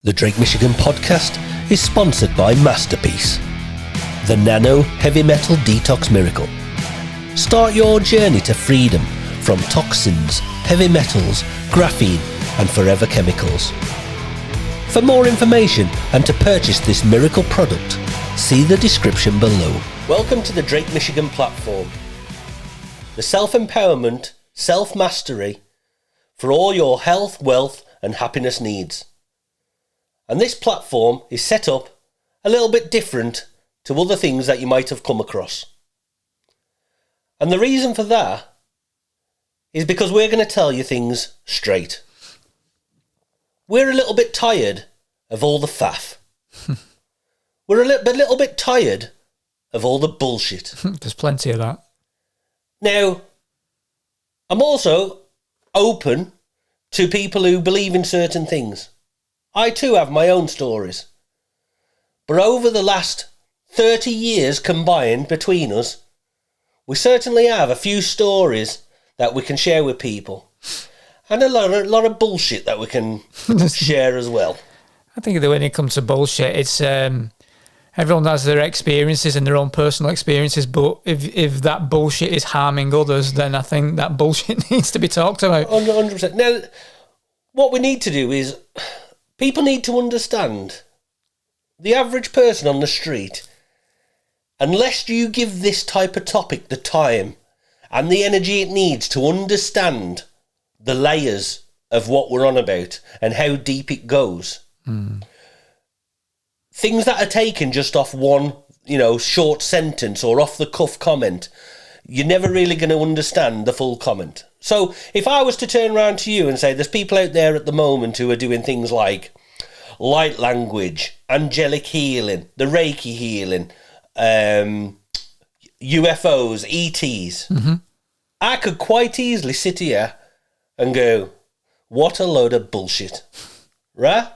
The Drake Michigan podcast is sponsored by Masterpiece, the nano heavy metal detox miracle. Start your journey to freedom from toxins, heavy metals, graphene and forever chemicals. For more information and to purchase this miracle product, see the description below. Welcome to the Drake Michigan platform, the self-empowerment, self-mastery for all your health, wealth and happiness needs. And this platform is set up a little bit different to other things that you might have come across. And the reason for that is because we're going to tell you things straight. We're a little bit tired of all the faff. We're a little bit tired of all the bullshit. There's plenty of that. Now, I'm also open to people who believe in certain things. I too have my own stories. But over the last 30 years combined between us, we certainly have a few stories that we can share with people. And a lot of bullshit that we can share as well. I think that when it comes to bullshit, it's everyone has their experiences and their own personal experiences, but if that bullshit is harming others, then I think that bullshit needs to be talked about. 100%. Now, what we need to do is, people need to understand, the average person on the street, unless you give this type of topic the time and the energy it needs to understand the layers of what we're on about and how deep it goes, things that are taken just off one, short sentence or off the cuff comment, you're never really going to understand the full comment. So if I was to turn around to you and say, there's people out there at the moment who are doing things like light language, angelic healing, the Reiki healing, UFOs, ETs, I could quite easily sit here and go, what a load of bullshit, right?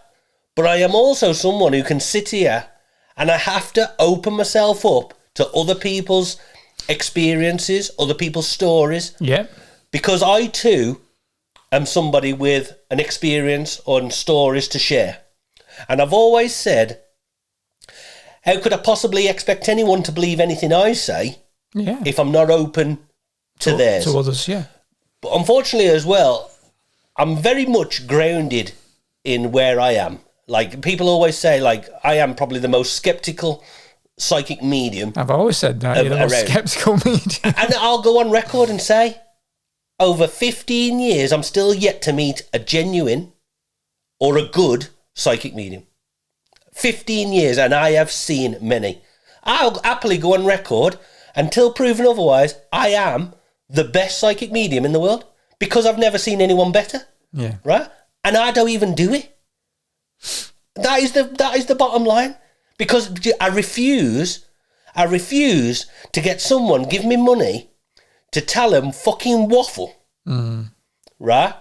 But I am also someone who can sit here and I have to open myself up to other people's experiences, other people's stories. Yeah. Because I too am somebody with an experience and stories to share. And I've always said, how could I possibly expect anyone to believe anything I say if I'm not open to theirs? To others, yeah. But unfortunately as well, I'm very much grounded in where I am. Like, people always say, like, I am probably the most sceptical psychic medium. I've always said that, you're the most sceptical medium. And I'll go on record and say, over 15 years, I'm still yet to meet a genuine or a good psychic medium. 15 years, and I have seen many. I'll happily go on record, until proven otherwise, I am the best psychic medium in the world, because I've never seen anyone better. Yeah. Right? And I don't even do it. That is the bottom line. Because I refuse to get someone give me money to tell them fucking waffle. Right?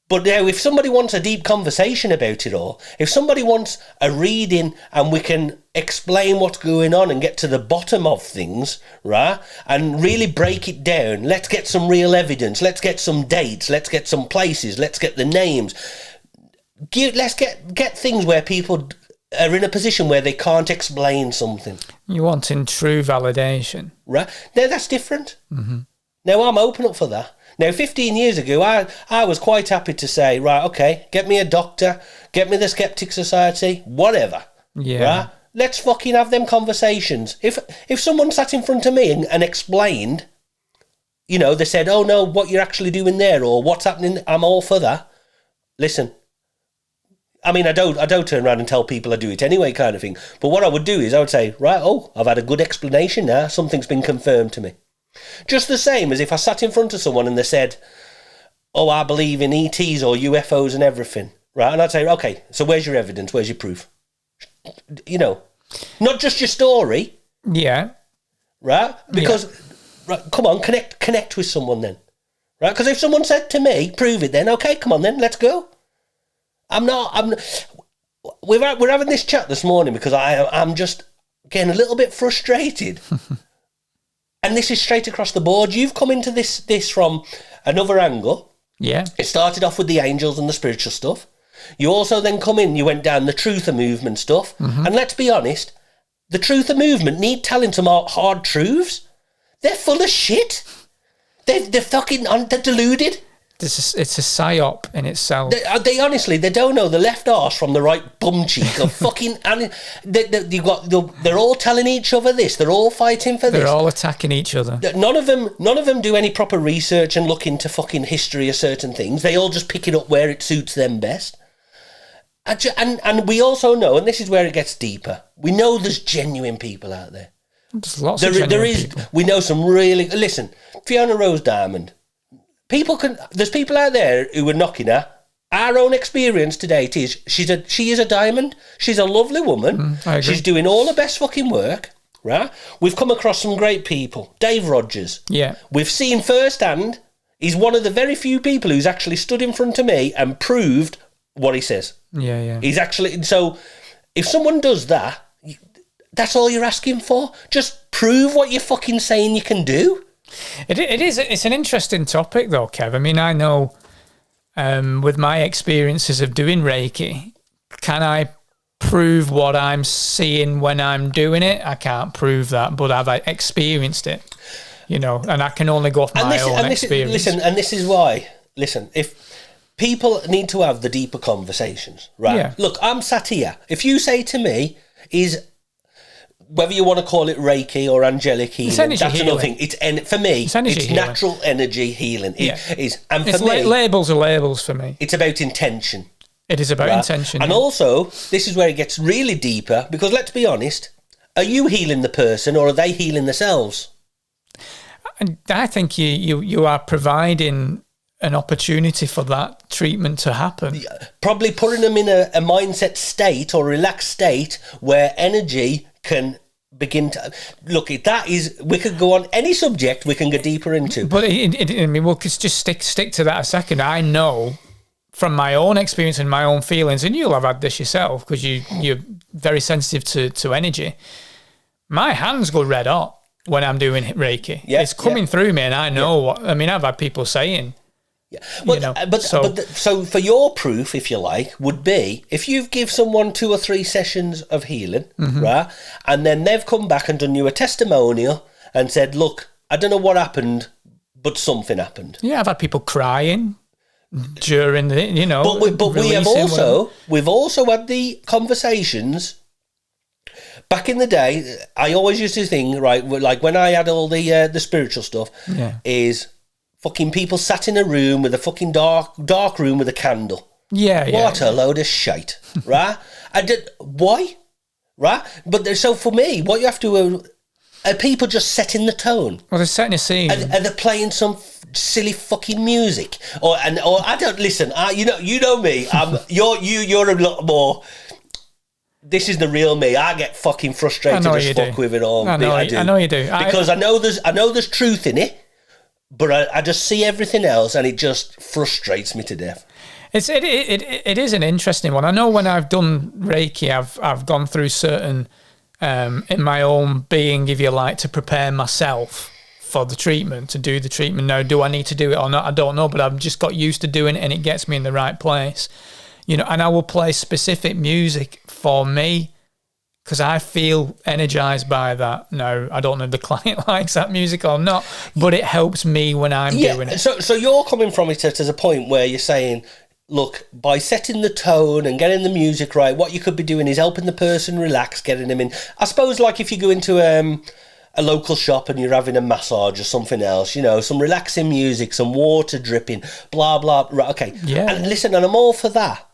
But now, if somebody wants a deep conversation about it all, if somebody wants a reading and we can explain what's going on and get to the bottom of things, right, and really break it down, let's get some real evidence, let's get some dates, let's get some places, let's get the names. Let's get things where people are in a position where they can't explain something. You're wanting true validation. Right? Now, that's different. Now, I'm open up for that. Now, 15 years ago, I was quite happy to say, right, okay, get me a doctor, get me the Skeptic Society, whatever. Yeah. Right? Let's fucking have them conversations. If someone sat in front of me and explained, they said, oh no, what you're actually doing there or what's happening, I'm all for that. Listen, I mean, I don't turn around and tell people I do it anyway kind of thing. But what I would do is I would say, right, I've had a good explanation now. Something's been confirmed to me. Just the same as if I sat in front of someone and they said, oh, I believe in ETs or UFOs and everything, right? And I'd say, okay, so where's your evidence? Where's your proof? Not just your story. Yeah. Right? Because, right, come on, connect with someone then. Right? Because if someone said to me, prove it then, okay, come on then, let's go. We're having this chat this morning because I'm just getting a little bit frustrated. And this is straight across the board. You've come into this from another angle. Yeah. It started off with the angels and the spiritual stuff. You also then come in, you went down the truther movement stuff. And let's be honest, the truther movement need telling some hard truths. They're full of shit. They're fucking, they're deluded. It's a psyop in itself. They honestly, they don't know the left arse from the right bum cheek of fucking. And they're all telling each other this. They're all fighting for this. They're all attacking each other. None of them do any proper research and look into fucking history of certain things. They all just pick it up where it suits them best. And we also know, and this is where it gets deeper. We know there's genuine people out there. There's lots of genuine people. We know some really. Listen, Fiona Rose Diamond. There's people out there who are knocking her. Our own experience to date is she is a diamond. She's a lovely woman. I agree. She's doing all her best fucking work, right? We've come across some great people. Dave Rogers. Yeah. We've seen firsthand, he's one of the very few people who's actually stood in front of me and proved what he says. Yeah. He's actually, so if someone does that, that's all you're asking for. Just prove what you're fucking saying you can do. It's an interesting topic though, Kev. I mean, I know with my experiences of doing Reiki, can I prove what I'm seeing when I'm doing it? I can't prove that, but I've experienced it, and I can only go off my own experience. This is why, if people need to have the deeper conversations, right? Yeah. Look, I'm sat here. If you say to me, whether you want to call it Reiki or angelic healing, that's another thing. For me, it's natural energy healing. Labels are labels for me. It's about intention. It is about intention. And also, this is where it gets really deeper, because let's be honest, are you healing the person or are they healing themselves? And I think you are providing an opportunity for that treatment to happen. Probably putting them in a mindset state or relaxed state where energy can begin to look. We could go on any subject we can go deeper into. But we'll just stick to that a second. I know from my own experience and my own feelings, and you'll have had this yourself because you're very sensitive to energy. My hands go red hot when I'm doing Reiki. Yeah, it's coming through me, and I know what. I mean, I've had people saying. Yeah, so for your proof, if you like, would be if you give someone 2 or 3 sessions of healing, right, and then they've come back and done you a testimonial and said, "Look, I don't know what happened, but something happened." Yeah, I've had people crying during the, But we've also had the conversations. Back in the day, I always used to think, right, like when I had all the spiritual stuff, is. Fucking people sat in a room with a fucking dark room with a candle. What a load of shite, right? Why? Right? But so for me, what you have to are people just setting the tone. Well, they're setting a scene. And they're playing some silly fucking music. Or I don't listen. You know me. You're a lot more. This is the real me. I get fucking frustrated as fuck with it all. I know you do. Because I know there's truth in it. But I just see everything else and it just frustrates me to death. It is an interesting one. I know when I've done Reiki, I've gone through certain, in my own being, if you like, to prepare myself for the treatment, to do the treatment. Now, do I need to do it or not? I don't know, but I've just got used to doing it and it gets me in the right place. And I will play specific music for me, because I feel energized by that. Now, I don't know if the client likes that music or not, but it helps me when I'm doing it. So you're coming from it as a point where you're saying, look, by setting the tone and getting the music right, what you could be doing is helping the person relax, getting them in. I suppose like if you go into a local shop and you're having a massage or something else, some relaxing music, some water dripping, blah, blah. Right, okay. Yeah. And listen, and I'm all for that.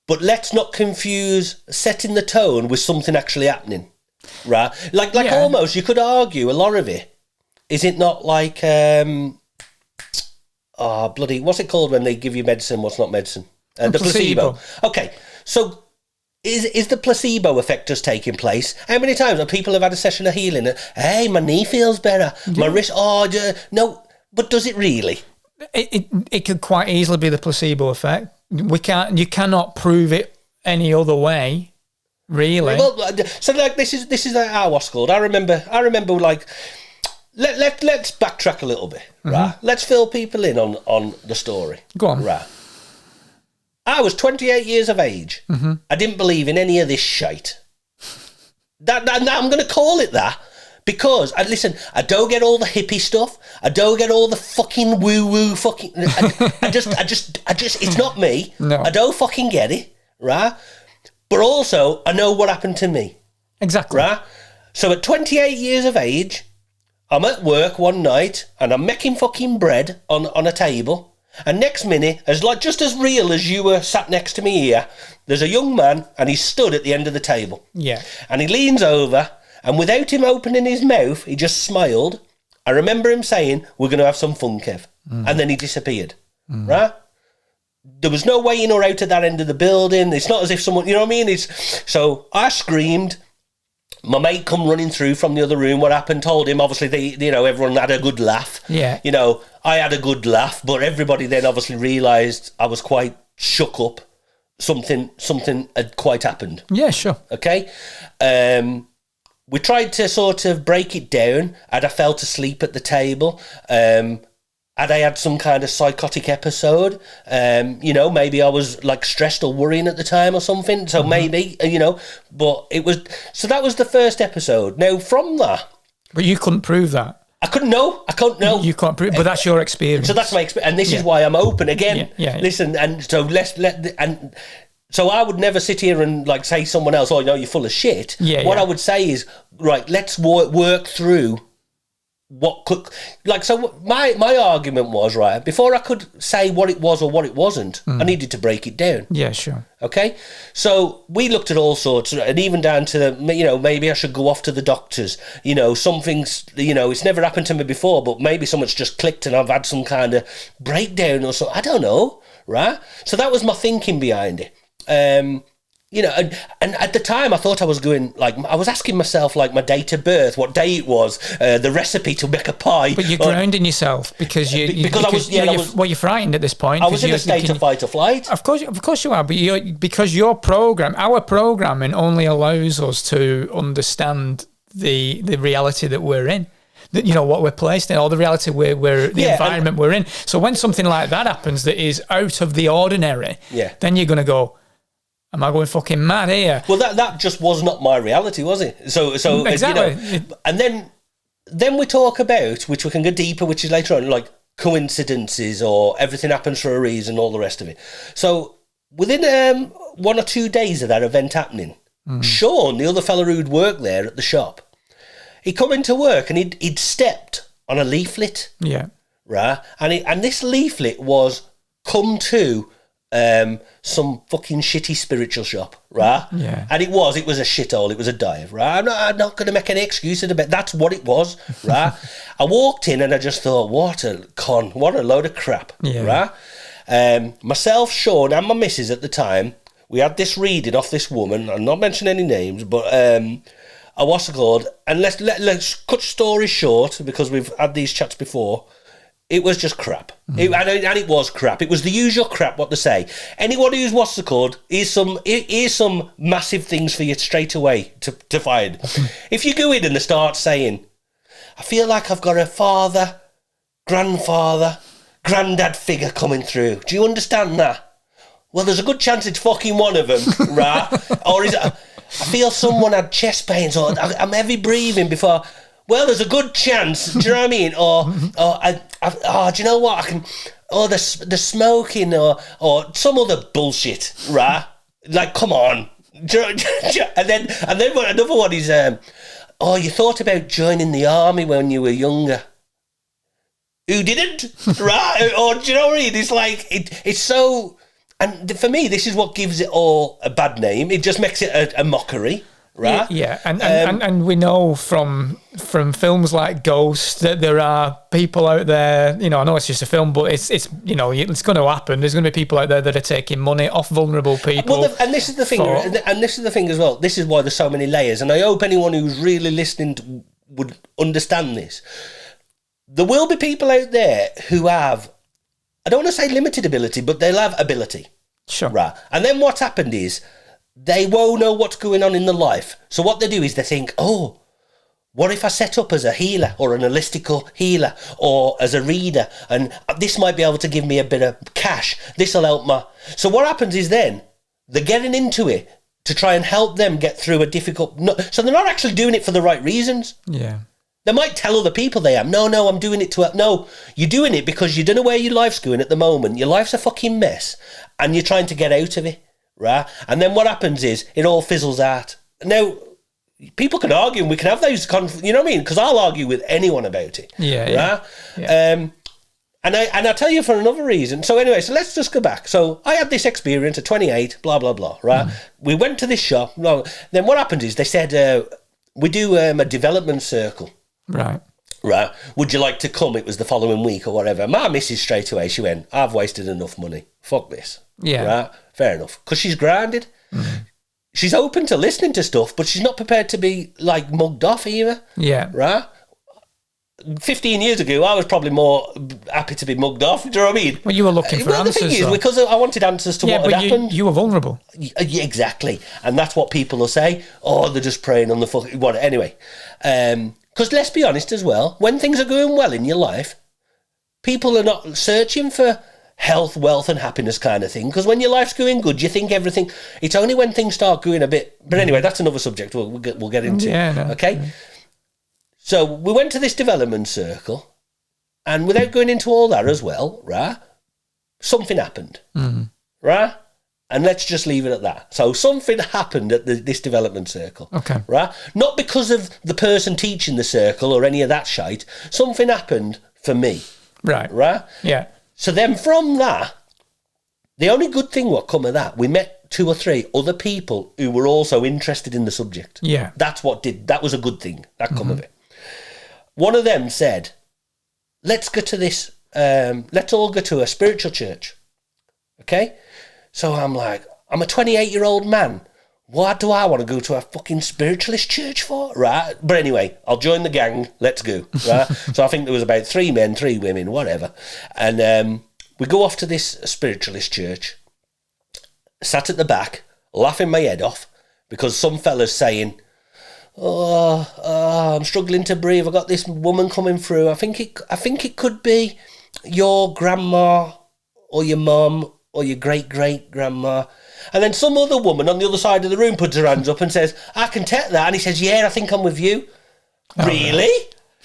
But let's not confuse setting the tone with something actually happening, right? Like almost you could argue a lot of it. Is it not like, what's it called when they give you medicine? What's not medicine? The placebo. Okay, so is the placebo effect just taking place? How many times have people had a session of healing? Hey, my knee feels better. My wrist, no, but does it really? It could quite easily be the placebo effect. You cannot prove it any other way, really. Well, so like this is how I was called. I remember like let's backtrack a little bit, right? Let's fill people in on the story. Go on. Right. I was 28 years of age. Mm-hmm. I didn't believe in any of this shite. That I'm going to call it that. Because, listen, I don't get all the hippie stuff. I don't get all the fucking woo-woo fucking... I just, it's not me. No. I don't fucking get it, right? But also, I know what happened to me. Exactly. Right? So at 28 years of age, I'm at work one night, and I'm making fucking bread on a table. And next minute, just as real as you were sat next to me here, there's a young man, and he's stood at the end of the table. Yeah. And he leans over... And without him opening his mouth, he just smiled. I remember him saying, "We're going to have some fun, Kev." And then he disappeared, right? There was no way in or out of that end of the building. It's not as if someone, you know what I mean? So I screamed. My mate come running through from the other room. What happened? Told him. Obviously, everyone had a good laugh. Yeah. I had a good laugh, but everybody then obviously realised I was quite shook up. Something had quite happened. Yeah, sure. Okay. We tried to sort of break it down. Had I fell asleep at the table? Had I had some kind of psychotic episode? Maybe I was like stressed or worrying at the time or something. So maybe, but it was... So that was the first episode. Now, from that... But you couldn't prove that. I couldn't know. You can't prove, but that's your experience. So that's my experience. And this is why I'm open again. Yeah. Listen, and so So I would never sit here and say someone else, "Oh, no, you're full of shit." What I would say is, right, let's work through what could... So my argument was, right, before I could say what it was or what it wasn't, I needed to break it down. Yeah, sure. Okay? So we looked at all sorts, and even down to, maybe I should go off to the doctors. Something's, it's never happened to me before, but maybe someone's just clicked and I've had some kind of breakdown or something. I don't know, right? So that was my thinking behind it. And at the time I thought I was going, I was asking myself, my date of birth, what day it was, the recipe to make a pie. But you're grounding yourself because you're frightened at this point. I was in a state of fight or flight. Of course you are, but because our programming only allows us to understand the reality that we're in. What we're placed in, or the reality the environment we're in. So when something like that happens that is out of the ordinary, then you're going to go, am I going fucking mad here? Well, that just was not my reality, was it? So exactly. And then we talk about, which we can go deeper, which is later on, coincidences or everything happens for a reason, all the rest of it. So within 1 or 2 days of that event happening, Sean, the other fella who'd worked there at the shop, he'd come into work and he'd stepped on a leaflet. Yeah. Right? And this leaflet was, "Come to some fucking shitty spiritual shop," right? Yeah. And it was a shithole, it was a dive, right? I'm not going to make any excuses about it. That's what it was, right? I walked in and I just thought, what a con, what a load of crap, right? Myself, Sean, and my missus at the time, we had this reading off this woman. I'm not mentioning any names, but what's it called? And let's cut story short, because we've had these chats before. It was just crap. And it was crap. It was the usual crap, what they say. Anyone who's, what's it called, here's some massive things for you straight away to find. If you go in and they start saying, "I feel like I've got a father, grandfather, granddad figure coming through. Do you understand that?" Well, there's a good chance it's fucking one of them, right? Or is it, "I feel someone had chest pains," or "I'm heavy breathing before." Well, there's a good chance. Do you know what I mean? Or do you know what? I can. Or the smoking, or some other bullshit, right? Come on. And then another one is, you thought about joining the army when you were younger. Who didn't? Right? Or do you know what I mean? It's it's so. And for me, this is what gives it all a bad name. It just makes it a mockery. Right? Yeah, and we know from films like Ghost that there are people out there. I know it's just a film, but it's it's going to happen. There's going to be people out there that are taking money off vulnerable people. Well, and this is the thing, and this is the thing as well. This is why there's so many layers, and I hope anyone who's really listening would understand this. There will be people out there who have, I don't want to say limited ability, but they'll have ability. Sure. Right. And then what's happened is, they won't know what's going on in their life. So what they do is they think, "Oh, What if I set up as a healer or an holistical healer or as a reader, and this might be able to give me a bit of cash. This will help my... So what happens is then they're getting into it to try and help them get through a difficult... So they're not actually doing it for the right reasons. Yeah. They might tell other people they am. No, I'm doing it to help. No, you're doing it because you don't know where your life's going at the moment. Your life's a fucking mess and you're trying to get out of it, right? And then what happens is it all fizzles out. Now... People can argue and we can have those, you know what I mean? Because I'll argue with anyone about it. Yeah. Right? Yeah. And I'll tell you for another reason. So anyway, so let's just go back. So I had this experience at 28, blah, blah, blah, right? We went to this shop. Then what happened is they said, we do a development circle. Right. Right. Would you like to come? It was the following week or whatever. My missus straight away, she went, I've wasted enough money. Fuck this. Yeah. Right? Fair enough. Because she's grounded. She's open to listening to stuff, but she's not prepared to be, like, mugged off either. Yeah. Right? 15 years ago, I was probably more happy to be mugged off. Do you know what I mean? Well, you were looking for answers. The thing is, because I wanted answers to what had happened. You were vulnerable. Yeah, exactly. And that's what people will say. Oh, they're just preying on the fucking... What? Anyway. Because let's be honest as well, when things are going well in your life, people are not searching for... health, wealth and happiness kind of thing, because when your life's going good you think everything, it's only when things start going a bit, but anyway, that's another subject we'll get into. Okay. So we went to this development circle, and without going into all that as well, right, something happened. Right, and let's just leave it at that. So something happened at this development circle. Okay. Right, not because of the person teaching the circle or any of that shite. Something happened for me. Right. Yeah. So then from that, the only good thing what come of that, we met 2 or 3 other people who were also interested in the subject. Yeah. That was a good thing. That come of it. One of them said, let's go to this, let's all go to a spiritual church. Okay? So I'm like, I'm a 28-year-old man. What do I want to go to a fucking spiritualist church for? Right? But anyway, I'll join the gang. Let's go. Right? So I think there was about 3 men, 3 women, whatever. And we go off to this spiritualist church. Sat at the back, laughing my head off, because some fella's saying, I'm struggling to breathe. I've got this woman coming through. I think it could be your grandma or your mum or your great-great-grandma. And then some other woman on the other side of the room puts her hands up and says, I can take that. And he says, yeah, I think I'm with you. Oh, really?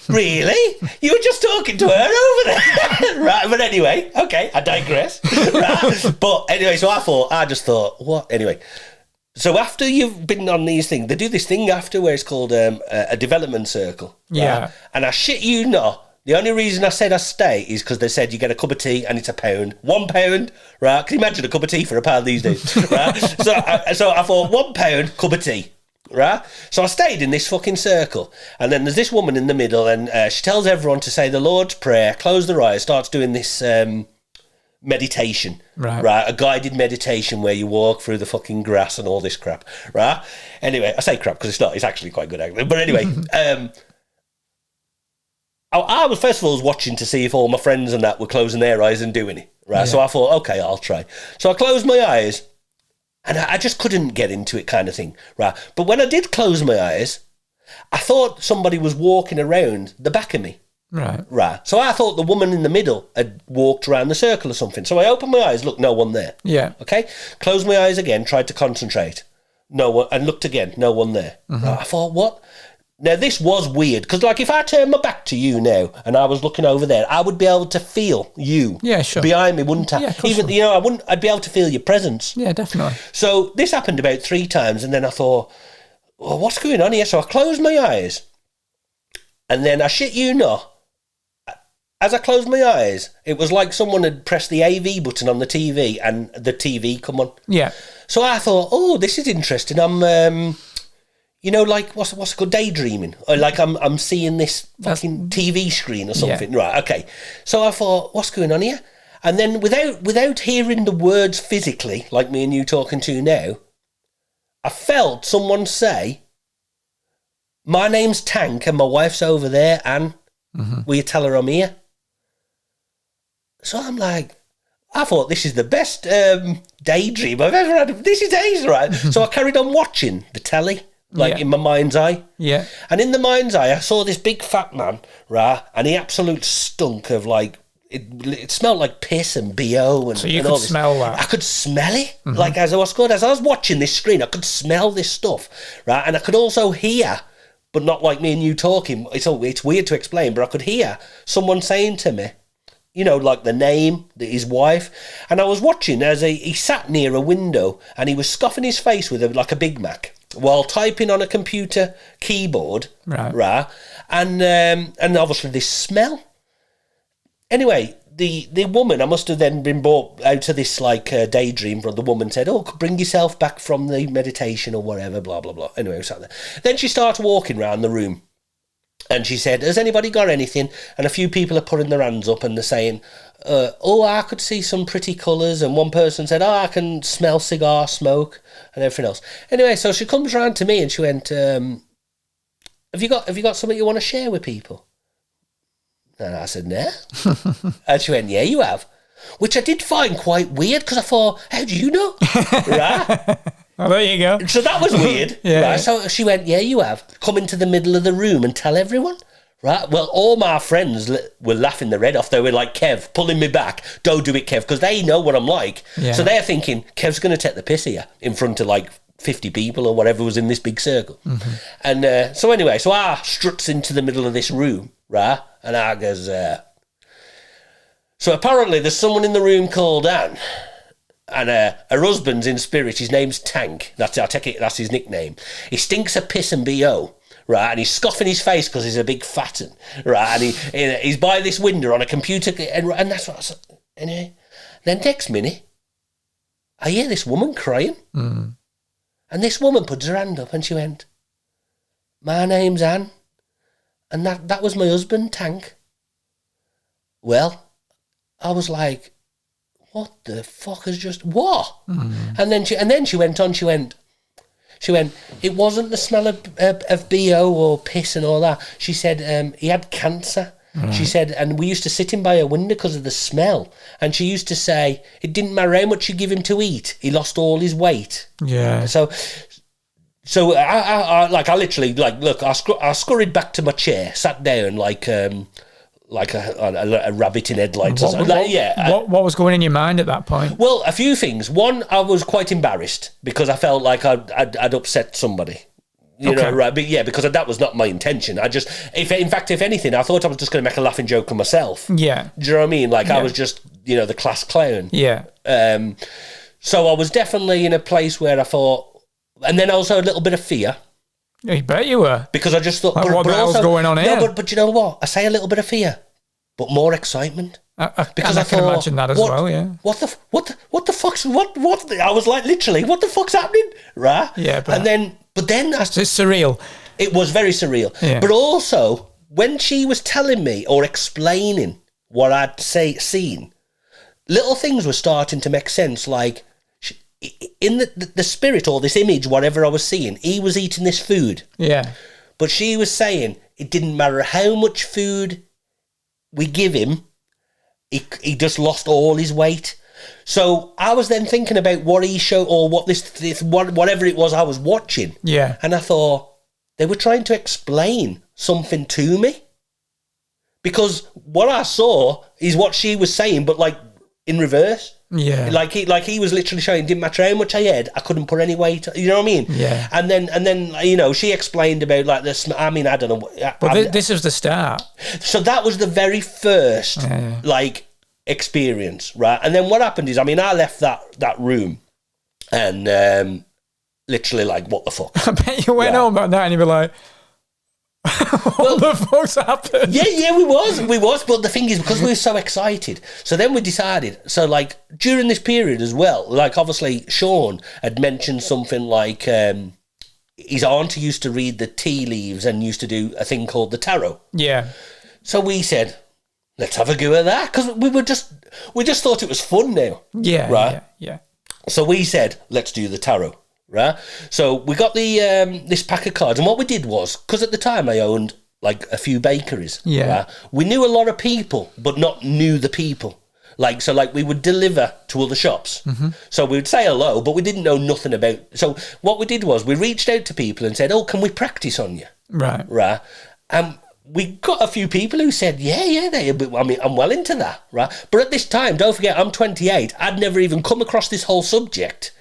No. Really? You were just talking to her over there. Right, but anyway, okay, I digress. Right? But anyway, so I just thought, what? Anyway, so after you've been on these things, they do this thing after where it's called a development circle. Right? Yeah. And I shit you not, the only reason I said I stay is because they said you get a cup of tea and it's £1. £1, right? Can you imagine a cup of tea for £1 these days, right? So I thought £1 cup of tea, right? So I stayed in this fucking circle, and then there's this woman in the middle, and she tells everyone to say the Lord's Prayer, close their eyes, starts doing this meditation, right? A guided meditation where you walk through the fucking grass and all this crap, right? Anyway, I say crap because it's not. It's actually quite good, actually. But anyway. I was first of all watching to see if all my friends and that were closing their eyes and doing it, right? Yeah. So I thought, okay, I'll try. So I closed my eyes, and I just couldn't get into it, kind of thing, right? But when I did close my eyes, I thought somebody was walking around the back of me, right? So I thought the woman in the middle had walked around the circle or something. So I opened my eyes, look, no one there. Yeah. Okay. Closed my eyes again, tried to concentrate, no one, and looked again, no one there. Right? I thought, what? Now, this was weird, because, like, if I turned my back to you now and I was looking over there, I would be able to feel you behind me, wouldn't I? Yeah, even, I'd be able to feel your presence. Yeah, definitely. So this happened about 3 times, and then I thought, well, what's going on here? So I closed my eyes, and then I shit you not, as I closed my eyes, it was like someone had pressed the AV button on the TV, and the TV come on. Yeah. So I thought, oh, this is interesting. I'm... like, what's a good daydreaming? Or like I'm seeing this fucking TV screen or something. Yeah. Right, okay. So I thought, what's going on here? And then without hearing the words physically, like me and you talking to now, I felt someone say, my name's Tank and my wife's over there, and will you tell her I'm here? So I'm like, I thought this is the best daydream I've ever had. This is ace, right? So I carried on watching the telly. like in my mind's eye. Yeah. And in the mind's eye, I saw this big fat man, right? And he absolute stunk of like, it smelled like piss and BO and So you and could all this. smell that? I could smell it. Like as I was watching this screen, I could smell this stuff, right? And I could also hear, but not like me and you talking. It's weird to explain, but I could hear someone saying to me, you know, like the name, his wife. And I was watching as he sat near a window and he was scoffing his face with like a Big Mac while typing on a computer keyboard, right? And obviously this smell. Anyway, the woman, I must have then been brought out to this like daydream, but the woman said, oh, bring yourself back from the meditation or whatever, blah, blah, blah. Anyway, we sat there. Then she started walking around the room and she said, has anybody got anything? And a few people are putting their hands up and they're saying, oh, I could see some pretty colours. And one person said, oh, I can smell cigar smoke and everything else. Anyway, so she comes round to me and she went, have you got something you want to share with people? And I said, no. And she went, yeah, you have. Which I did find quite weird because I thought, how do you know? Right? Oh, there you go. So that was weird. Yeah. Right? So she went, yeah, you have. Come into the middle of the room and tell everyone. Right? Well, all my friends were laughing their head off. They were like, Kev, pulling me back. Don't do it, Kev, because they know what I'm like. Yeah. So they're thinking, Kev's going to take the piss here in front of like 50 people or whatever was in this big circle. And so anyway, so I struts into the middle of this room, right? And I goes, so apparently there's someone in the room called Anne, and her husband's in spirit. His name's Tank. I take it that's his nickname. He stinks of piss and BO, right? And he's scoffing his face because he's a big fatten, right? And he's by this window on a computer, and that's what I said. Anyway, then next minute, I hear this woman crying. And this woman puts her hand up and she went, my name's Anne. And that was my husband, Tank. Well, I was like, what the fuck has just, what? And then she went on, she went, it wasn't the smell of BO or piss and all that. She said he had cancer. She said, and we used to sit him by a window because of the smell. And she used to say, it didn't matter how much you give him to eat, he lost all his weight. Yeah. So I literally, like, look, I scurried back to my chair, sat down like a rabbit in headlights. What was going in your mind at that point? Well, a few things. One, I was quite embarrassed because I felt like I'd upset somebody. You know, right? But yeah, because that was not my intention. If anything, I thought I was just going to make a laughing joke of myself. Yeah. Do you know what I mean? Like I was just, the class clown. Yeah. So I was definitely in a place where I thought, and then also a little bit of fear. I bet you were. Because I just thought, like, what the hell's going on here? No, but you know what? I say a little bit of fear, but more excitement. Because I can imagine that as well. Yeah. What the fuck's what? I was like, literally, what the fuck's happening? Right? Yeah. But then it's surreal. It was very surreal. Yeah. But also, when she was telling me or explaining what I'd seen, little things were starting to make sense. Like, in the spirit or this image, whatever I was seeing, he was eating this food. Yeah. But she was saying it didn't matter how much food we give him, he just lost all his weight. So I was then thinking about what he showed, or what whatever it was I was watching. Yeah. And I thought, they were trying to explain something to me. Because what I saw is what she was saying, but like in reverse. Yeah. Like he was literally showing, it didn't matter how much I had, I couldn't put any weight. You know what I mean? Yeah. And then she explained about like this. I mean, I don't know. But this was the start. So that was the very first experience, right? And then what happened is, I left that room and literally like, what the fuck? I bet you went home about that and you'd be like, what the fuck's happened? Yeah, we was. But the thing is, because we were so excited, so then we decided. So like during this period as well, like obviously Sean had mentioned something like his auntie used to read the tea leaves and used to do a thing called the tarot. Yeah. So we said, let's have a go at that, because we just thought it was fun now. Yeah. Right. Yeah. So we said, let's do the tarot. Right, so we got the this pack of cards, and what we did was, because at the time I owned like a few bakeries. Yeah, right? We knew a lot of people, but not knew the people. Like we would deliver to other shops. So we would say hello, but we didn't know nothing about. So what we did was we reached out to people and said, "Oh, can we practice on you?" Right. We got a few people who said, yeah, I'm well into that, right? But at this time, don't forget, I'm 28. I'd never even come across this whole subject.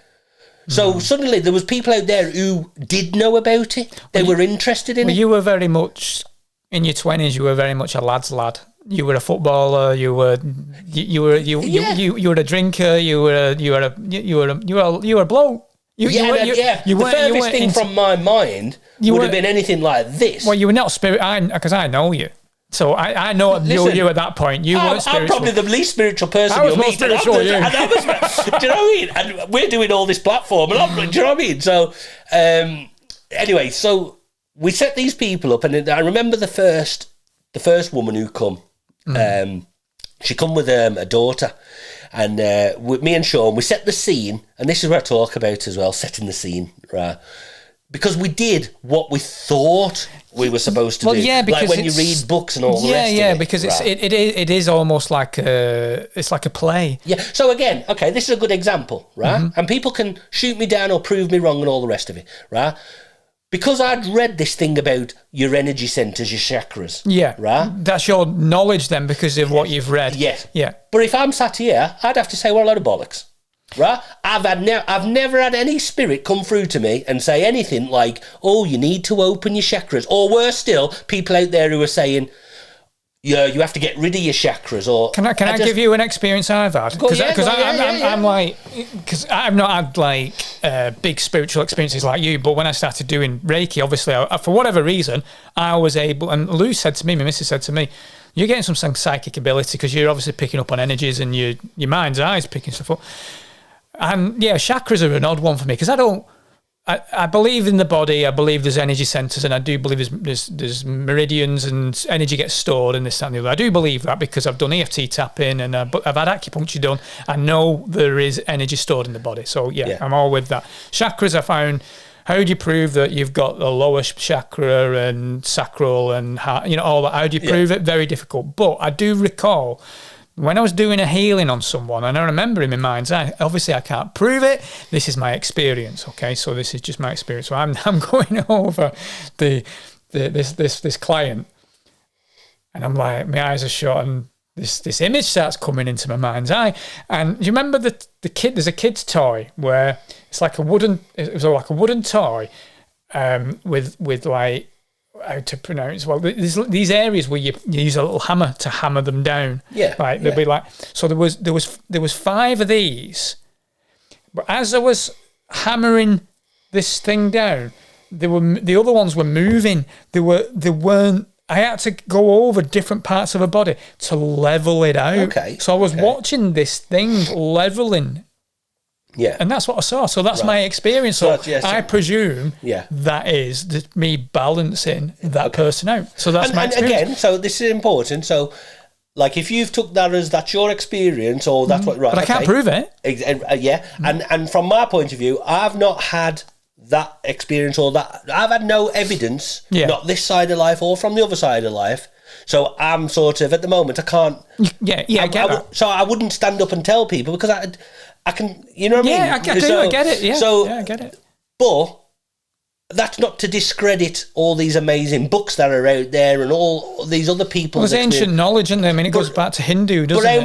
So suddenly there was people out there who did know about it. They were interested in it. You were very much, in your 20s, you were very much a lad's lad. You were a footballer. You were a drinker. You were a bloke. The furthest thing from my mind would have been anything like this. Well, you were not spiritual, because I know you. So I know you at that point. You weren't spiritual. I'm probably the least spiritual person you'll meet. Do you know what I mean? And we're doing all this platform. And do you know what I mean? So, anyway, so we set these people up. And I remember the first woman who come. She come with a daughter, and with me and Sean, we set the scene, and this is what I talk about as well, setting the scene, right? Because we did what we thought we were supposed to do. Yeah, because like when you read books and all the rest of it. Yeah, because it is almost like it's like a play. Yeah. So again, okay, this is a good example, right? And people can shoot me down or prove me wrong and all the rest of it, right? Because I'd read this thing about your energy centres, your chakras. Yeah. Right? That's your knowledge then because of what you've read. Yes. Yeah. But if I'm sat here, I'd have to say, well, a load of bollocks. Right? I've never had any spirit come through to me and say anything like, oh, you need to open your chakras. Or worse still, people out there who are saying, yeah, you have to get rid of your chakras. Or Can I give you an experience I've had? Because I'm like, because I've not had like big spiritual experiences like you, but when I started doing Reiki, obviously, for whatever reason, I was able, and Lou said to me, my missus said to me, you're getting some psychic ability because you're obviously picking up on energies and your mind's eye's picking stuff up. And yeah, chakras are an odd one for me because I believe in the body. I believe there's energy centers, and I do believe there's meridians and energy gets stored and this, that, and the other. I do believe that because I've done EFT tapping and I've had acupuncture done. I know there is energy stored in the body. So yeah. I'm all with that. Chakras, I found. How do you prove that you've got the lower chakra and sacral and heart, all that? How do you prove it? Very difficult. But I do recall when I was doing a healing on someone, and I remember in my mind's eye, obviously I can't prove it. This is my experience, okay? So this is just my experience. So I'm going over this client, and I'm like, my eyes are shut, and this image starts coming into my mind's eye. And do you remember the kid? There's a kid's toy where it's like it was like a wooden toy with like, how to pronounce, well, these areas where you use a little hammer to hammer them down. Yeah. Right. They'll be like, so there was 5 of these. But as I was hammering this thing down, the other ones were moving. They weren't. I had to go over different parts of her body to level it out. Okay. So I was watching this thing leveling. Yeah. And that's what I saw. So that's my experience. So I presume that is me balancing that person out. So that's my experience. And again, so this is important. So, like, if you've took that as that's your experience or that's what... Right, but I can't prove it. Yeah. And from my point of view, I've not had that experience or that... I've had no evidence, not this side of life or from the other side of life. So I'm sort of, at the moment, I can't... I get that. So I wouldn't stand up and tell people because I can, you know what I mean? Yeah, I get it. Yeah, I get it. But that's not to discredit all these amazing books that are out there and all these other people. Well, there's ancient knowledge in there. I mean, it goes back to Hindu, doesn't it? But how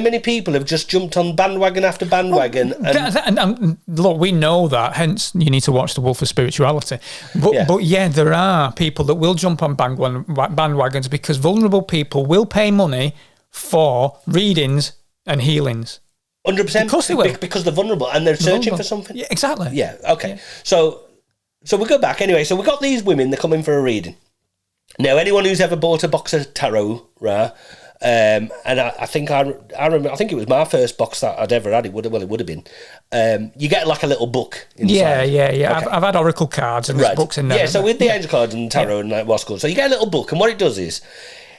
many people have just jumped on bandwagon after bandwagon? And look, we know that, hence you need to watch The Wolf of Spirituality. But there are people that will jump on bandwagons because vulnerable people will pay money for readings and healings. 100%. Because they will. Because they're vulnerable and they're searching for something. Yeah, exactly. Yeah, okay. Yeah. So we go back. Anyway, so we got these women, they're coming for a reading. Now, anyone who's ever bought a box of tarot, right, and I think I remember, I think it was my first box that I'd ever had, it would have been. You get like a little book inside. Yeah. Okay. I've had oracle cards and there's books in there. Yeah, so with the angel cards and tarot and like what's called. So you get a little book, and what it does is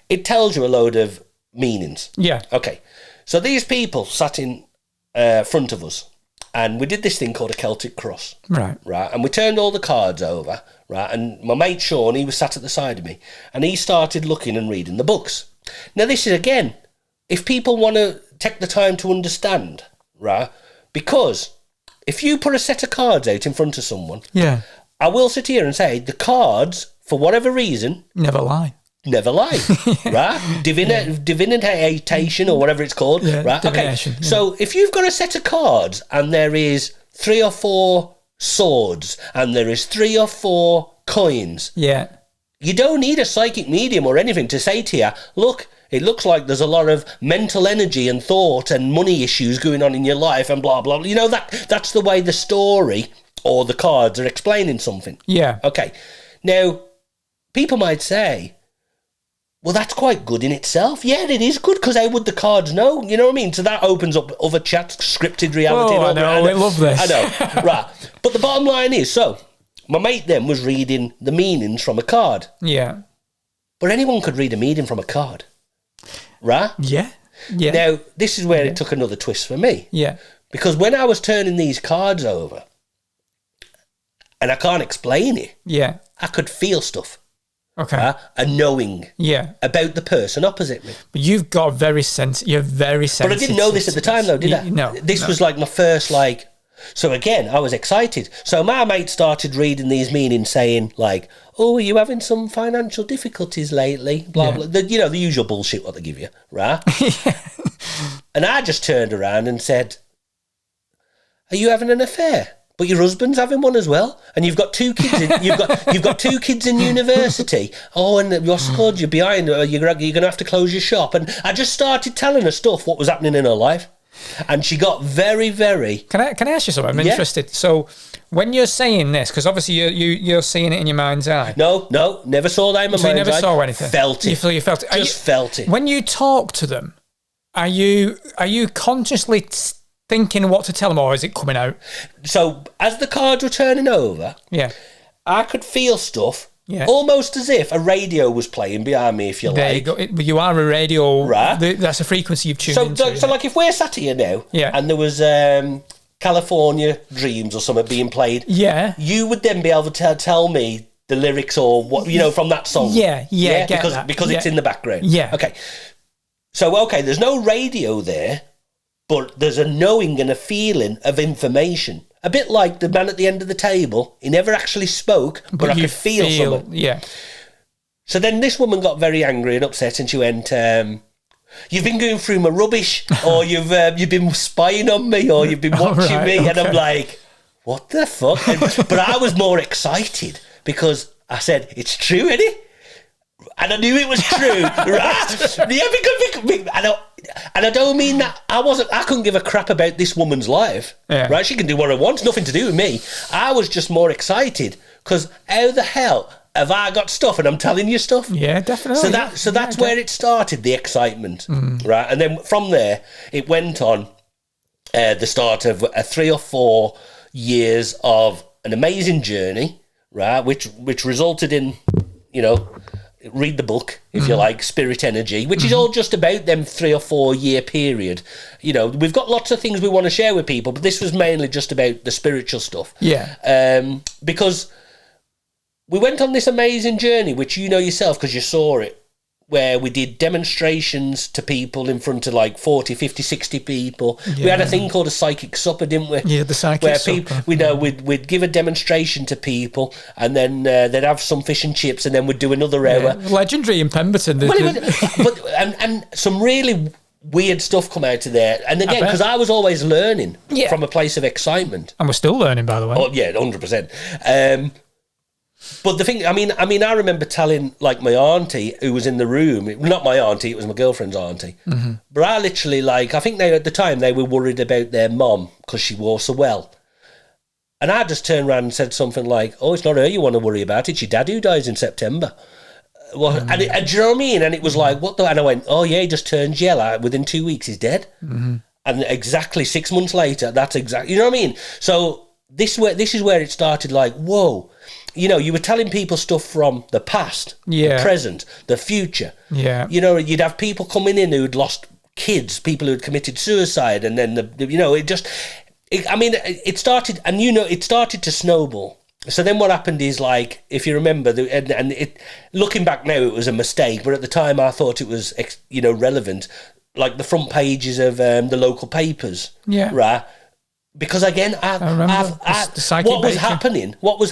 it tells you a load of meanings. Yeah. Okay. So these people sat in front of us, and we did this thing called a Celtic cross. Right. And we turned all the cards over, right, and my mate Sean, he was sat at the side of me, and he started looking and reading the books. Now this is, again, if people want to take the time to understand, right? Because if you put a set of cards out in front of someone, I will sit here and say the cards, for whatever reason, never lie, right? Divination or whatever it's called, right? Okay. So if you've got a set of cards and there is 3 or 4 swords and there is 3 or 4 coins, you don't need a psychic medium or anything to say to you, look, it looks like there's a lot of mental energy and thought and money issues going on in your life and blah, blah. You know, that's the way the story or the cards are explaining something. Yeah. Okay. Now, people might say, well, that's quite good in itself. Yeah, it is good, because how would the cards know? You know what I mean? So that opens up other chats, scripted reality. Oh, I know. I love this. I know. Right. But the bottom line is, so my mate then was reading the meanings from a card. Yeah. But anyone could read a meaning from a card. Right? Yeah. Now, this is where it took another twist for me. Yeah. Because when I was turning these cards over, and I can't explain it, I could feel stuff. Okay. A knowing about the person opposite me. But you're very sensitive. But I didn't know this at the time, though, did I? No. This was like my first, like... So again, I was excited. So my mate started reading these meanings, saying like, "Oh, are you having some financial difficulties lately?" Blah blah. The usual bullshit what they give you, right? And I just turned around and said, "Are you having an affair? But your husband's having one as well, and you've got 2 kids. You've got 2 kids in university. Oh, and what's it called? You're behind. You're going to have to close your shop." And I just started telling her stuff what was happening in her life. And she got very, very... Can I ask you something? I'm interested. So when you're saying this, because obviously you're seeing it in your mind's eye. No, never saw that in my mind's eye. You never saw anything? Felt it. You felt it? Felt it. When you talk to them, are you consciously thinking what to tell them, or is it coming out? So as the cards were turning over, I could feel stuff. Yeah. Almost as if a radio was playing behind me, if you there like. You go. You are a radio. Right. That's a frequency you've tuned into. So like if we're sat here now, and there was California Dreams or something being played, you would then be able to tell me the lyrics or what, from that song. Because it's in the background. Yeah. Okay. So, there's no radio there, but there's a knowing and a feeling of information. A bit like the man at the end of the table. He never actually spoke, but I could feel something. Yeah. So then this woman got very angry and upset, and she went, "You've been going through my rubbish, or you've been spying on me, or you've been watching me." Okay. And I'm like, what the fuck? But I was more excited because I said, it's true, isn't it? And I knew it was true, right? Yeah, and I don't mean that I couldn't give a crap about this woman's life, right? She can do what I want, nothing to do with me. I was just more excited because how the hell have I got stuff and I'm telling you stuff? Yeah, definitely. So that's where it started, the excitement, right? And then from there, it went on the start of 3 or 4 years of an amazing journey, right? Which resulted in, read the book, if you like, Spirit Energy, which is all just about them 3 or 4 year period. We've got lots of things we want to share with people, but this was mainly just about the spiritual stuff. Yeah. Because we went on this amazing journey, which you know yourself because you saw it, where we did demonstrations to people in front of like 40, 50, 60 people. Yeah. We had a thing called a psychic supper, didn't we? Yeah, the psychic supper. Where people, we'd give a demonstration to people, and then they'd have some fish and chips, and then we'd do another hour. Legendary in Pemberton. And some really weird stuff come out of there. And again, because I was always learning from a place of excitement. And we're still learning, by the way. Oh, yeah, 100%. But the thing, I mean, I remember telling like my auntie who was in the room, not my auntie, it was my girlfriend's auntie. Mm-hmm. But I literally I think at the time they were worried about their mom because she wore so well. And I just turned around and said something like, "Oh, it's not her you want to worry about, it's your dad who dies in September." Well, and do you know what I mean? And it was like, what the? And I went, "Oh yeah, he just turns yellow. Within 2 weeks he's dead." Mm-hmm. And exactly 6 months later, that's exactly, you know what I mean? So this is where it started like, whoa. You were telling people stuff from the past, the present, the future. Yeah. You'd have people coming in who'd lost kids, people who'd committed suicide, and then it started, and it started to snowball. So then what happened is, like, if you remember, looking back now, it was a mistake, but at the time I thought it was, relevant. like the front pages of the local papers. Yeah. Right? Because again, I remember the psychic what was baker.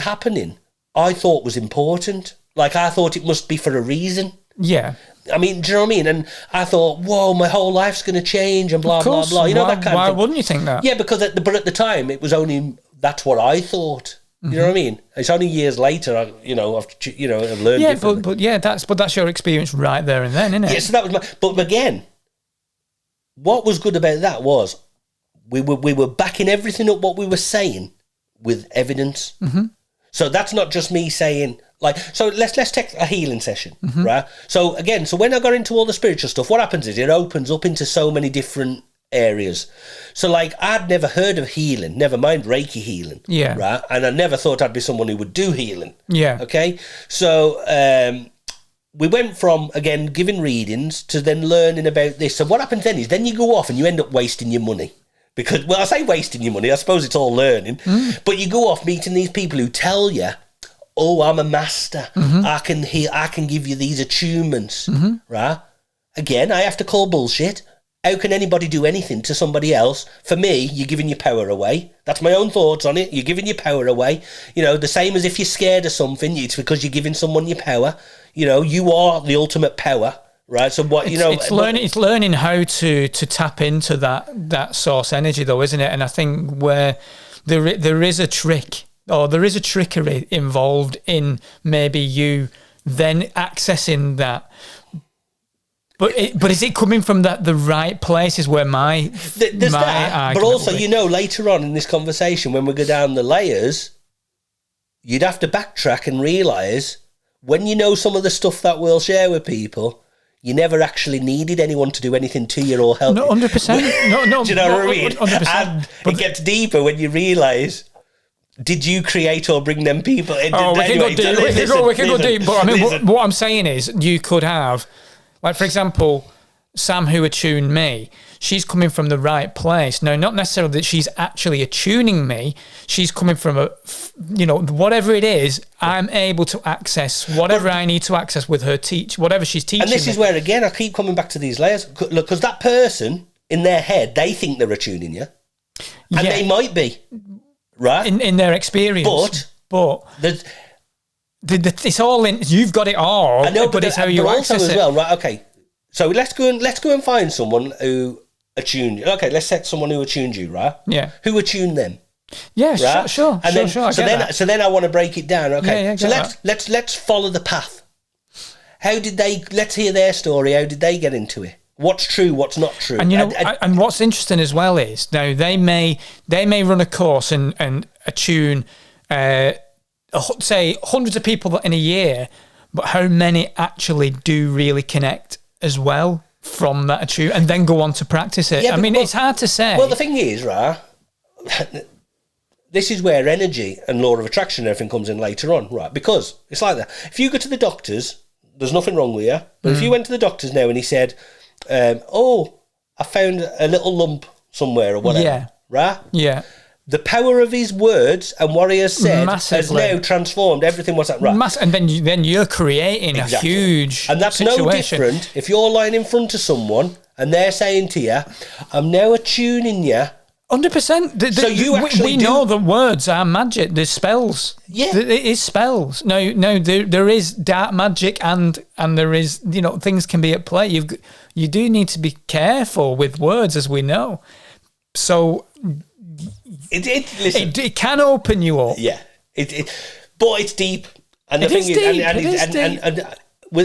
happening, I thought was important. Like, I thought it must be for a reason. Yeah. I mean, do you know what I mean? And I thought, whoa, my whole life's going to change and blah, blah, blah. You know, that kind of thing. Why wouldn't you think that? Yeah, because but at the time, it was only, that's what I thought. You know what I mean? It's only years later, I've learned differently. But that's your experience right there and then, isn't it? Yeah, so that was but again, what was good about that was we were backing everything up what we were saying with evidence. Mm-hmm. So that's not just me saying, like, so let's take a healing session, right? So again, when I got into all the spiritual stuff, what happens is it opens up into so many different areas. So like, I'd never heard of healing, never mind Reiki healing, right? And I never thought I'd be someone who would do healing. Okay, so we went from, again, giving readings to then learning about this. So what happens then is then you go off and you end up wasting your money. Because, well, I say wasting your money, I suppose it's all learning, but you go off meeting these people who tell you, oh, I'm a master, I can give you these attunements, right? Again, I have to call bullshit. How can anybody do anything to somebody else? For me, you're giving your power away. That's my own thoughts on it. You're giving your power away. You know, the same as if you're scared of something, it's because you're giving someone your power. You know, you are the ultimate power. Right, so what it's learning how to tap into that source energy, though, isn't it? And I think where there is a trick, or there is a trickery involved in maybe you then accessing that. But is it coming from the right place? Is where my argument. But also, later on in this conversation, when we go down the layers, you'd have to backtrack and realise when you know some of the stuff that we'll share with people. You never actually needed anyone to do anything to you or help. No, 100%. No. Do you know what I mean? 100%. And it gets deeper when you realise, did you create or bring them people in? Oh, we can go deep. We can go deep. But I mean, what I'm saying is, you could have, like, for example, Sam, who attuned me, she's coming from the right place. Now, not necessarily that she's actually attuning me. She's coming from whatever it is, I'm able to access whatever I need to access with her whatever she's teaching. And this is where, again, I keep coming back to these layers. Look, because that person, in their head, they think they're attuning you. And they might be, right? In their experience. But it's all in, you've got it all, I know, but it's how you access as it. well, right? Okay. So let's go and find someone who attuned you. Okay, let's set someone who attuned you, right? Yeah. Who attuned them? Yeah, right? sure. And So then I want to break it down. Okay. Yeah, so let's follow the path. Let's hear their story. How did they get into it? What's true? What's not true? And and what's interesting as well is, now they may run a course and attune, say hundreds of people in a year, but how many actually do really connect as well from that attune and then go on to practice it? Yeah, it's hard to say. Well, the thing is, right, this is where energy and law of attraction and everything comes in later on, right? Because it's like that. If you go to the doctors, there's nothing wrong with you. But if you went to the doctors now and he said, I found a little lump somewhere or whatever, right? Yeah. The power of his words and what he has said has now transformed everything. What's that, right? And then you're creating a huge and that's situation. No different if you're lying in front of someone and they're saying to you, I'm now attuning you. 100%. So we know that words are magic. There's spells. Yeah. It is spells. No, there is dark magic and there is, things can be at play. You do need to be careful with words, as we know. So it can open you up. Yeah. But it's deep. And the thing is,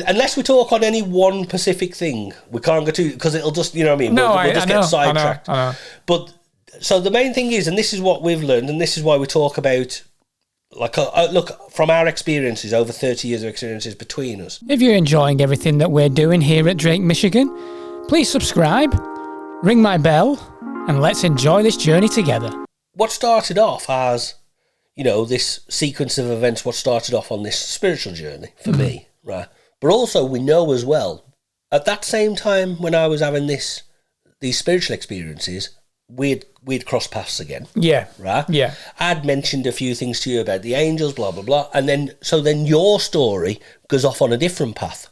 unless we talk on any one specific thing, we can't go to, because it'll just, we'll just get sidetracked. I know. But so the main thing is, and this is what we've learned, and this is why we talk about, look, from our experiences, over 30 years of experiences between us. If you're enjoying everything that we're doing here at Drake, Michigan, please subscribe, ring my bell, and let's enjoy this journey together. What started off as, this sequence of events, what started off on this spiritual journey for me, right? But also we know as well, at that same time when I was having these spiritual experiences, we'd crossed paths again. Yeah. Right? Yeah. I'd mentioned a few things to you about the angels, blah, blah, blah. And then your story goes off on a different path.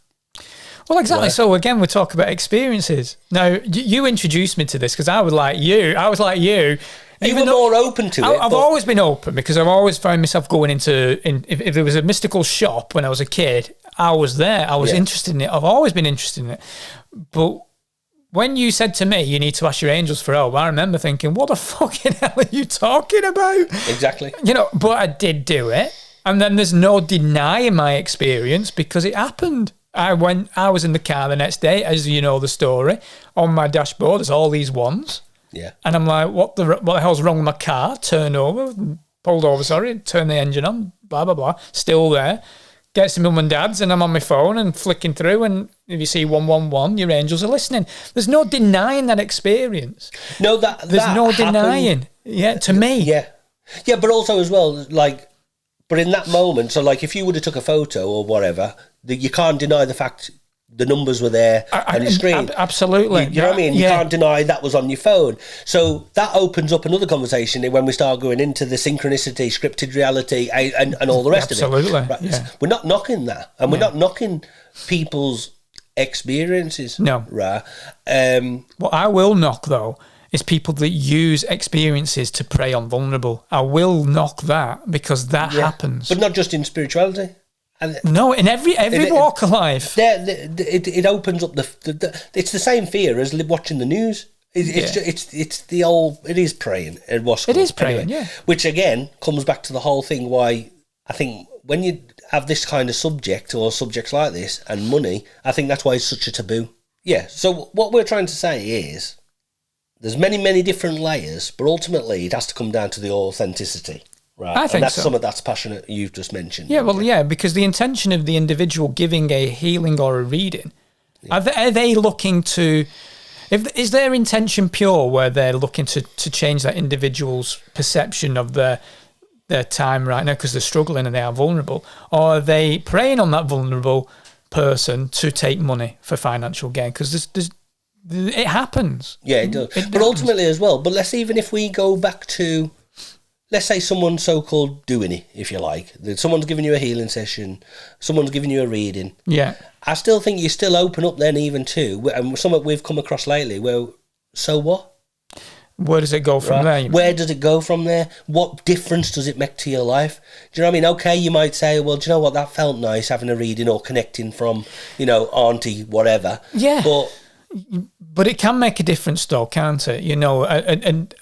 Well, exactly. Right. So again, we talk about experiences. Now, you introduced me to this because I was like you. You were more open to it. I've always been open because I've always found myself going into, if there was a mystical shop when I was a kid, I was there. I was interested in it. I've always been interested in it. But when you said to me, you need to ask your angels for help, I remember thinking, what the fucking hell are you talking about? Exactly. But I did do it. And then there's no denying my experience because it happened. I was in the car the next day, as you know the story. On my dashboard, there's all these ones. Yeah. And I'm like, what the hell's wrong with my car? Turn over, pulled over, turn the engine on, blah, blah, blah. Still there. Get some mum and dad's, and I'm on my phone and flicking through, and if you see 111, your angels are listening. There's no denying that experience. No, there's no denying. Yeah, to me. Yeah. Yeah, but also as well, like, but in that moment, so like if you would have took a photo or whatever, you can't deny the fact the numbers were there on your screen. Absolutely. You know what I mean? You can't deny that was on your phone. So that opens up another conversation when we start going into the synchronicity, scripted reality, and all the rest of it. Absolutely. Right? Yeah. We're not knocking that. And we're not knocking people's experiences. No. Right? What I will knock, though, is people that use experiences to prey on vulnerable. I will knock that because that happens. But not just in spirituality. And no, in every walk of life. It opens up it's the same fear as watching the news. It's the old. It is praying. It is praying. Anyway, which again comes back to the whole thing. Why I think when you have this kind of subject or subjects like this and money, I think that's why it's such a taboo. Yeah. So what we're trying to say is there's many different layers, but ultimately it has to come down to the authenticity. Right. I think that's so. Some of that's passionate you've just mentioned. Yeah, well, yeah, because the intention of the individual giving a healing or a reading, are they looking to, is their intention pure where they're looking to change that individual's perception of their time right now because they're struggling and they are vulnerable, or are they preying on that vulnerable person to take money for financial gain? Because it happens. Yeah, it does. But ultimately as well, even if we go back to, let's say someone's so-called doing it, if you like. Someone's giving you a healing session. Someone's giving you a reading. Yeah. I still think you still open up then even too, and something we've come across lately where, so what? Where does it go from there? Where does it go from there? What difference does it make to your life? Do you know what I mean? Okay, you might say, well, do you know what? That felt nice, having a reading or connecting from, auntie, whatever. Yeah. But it can make a difference, though, can't it?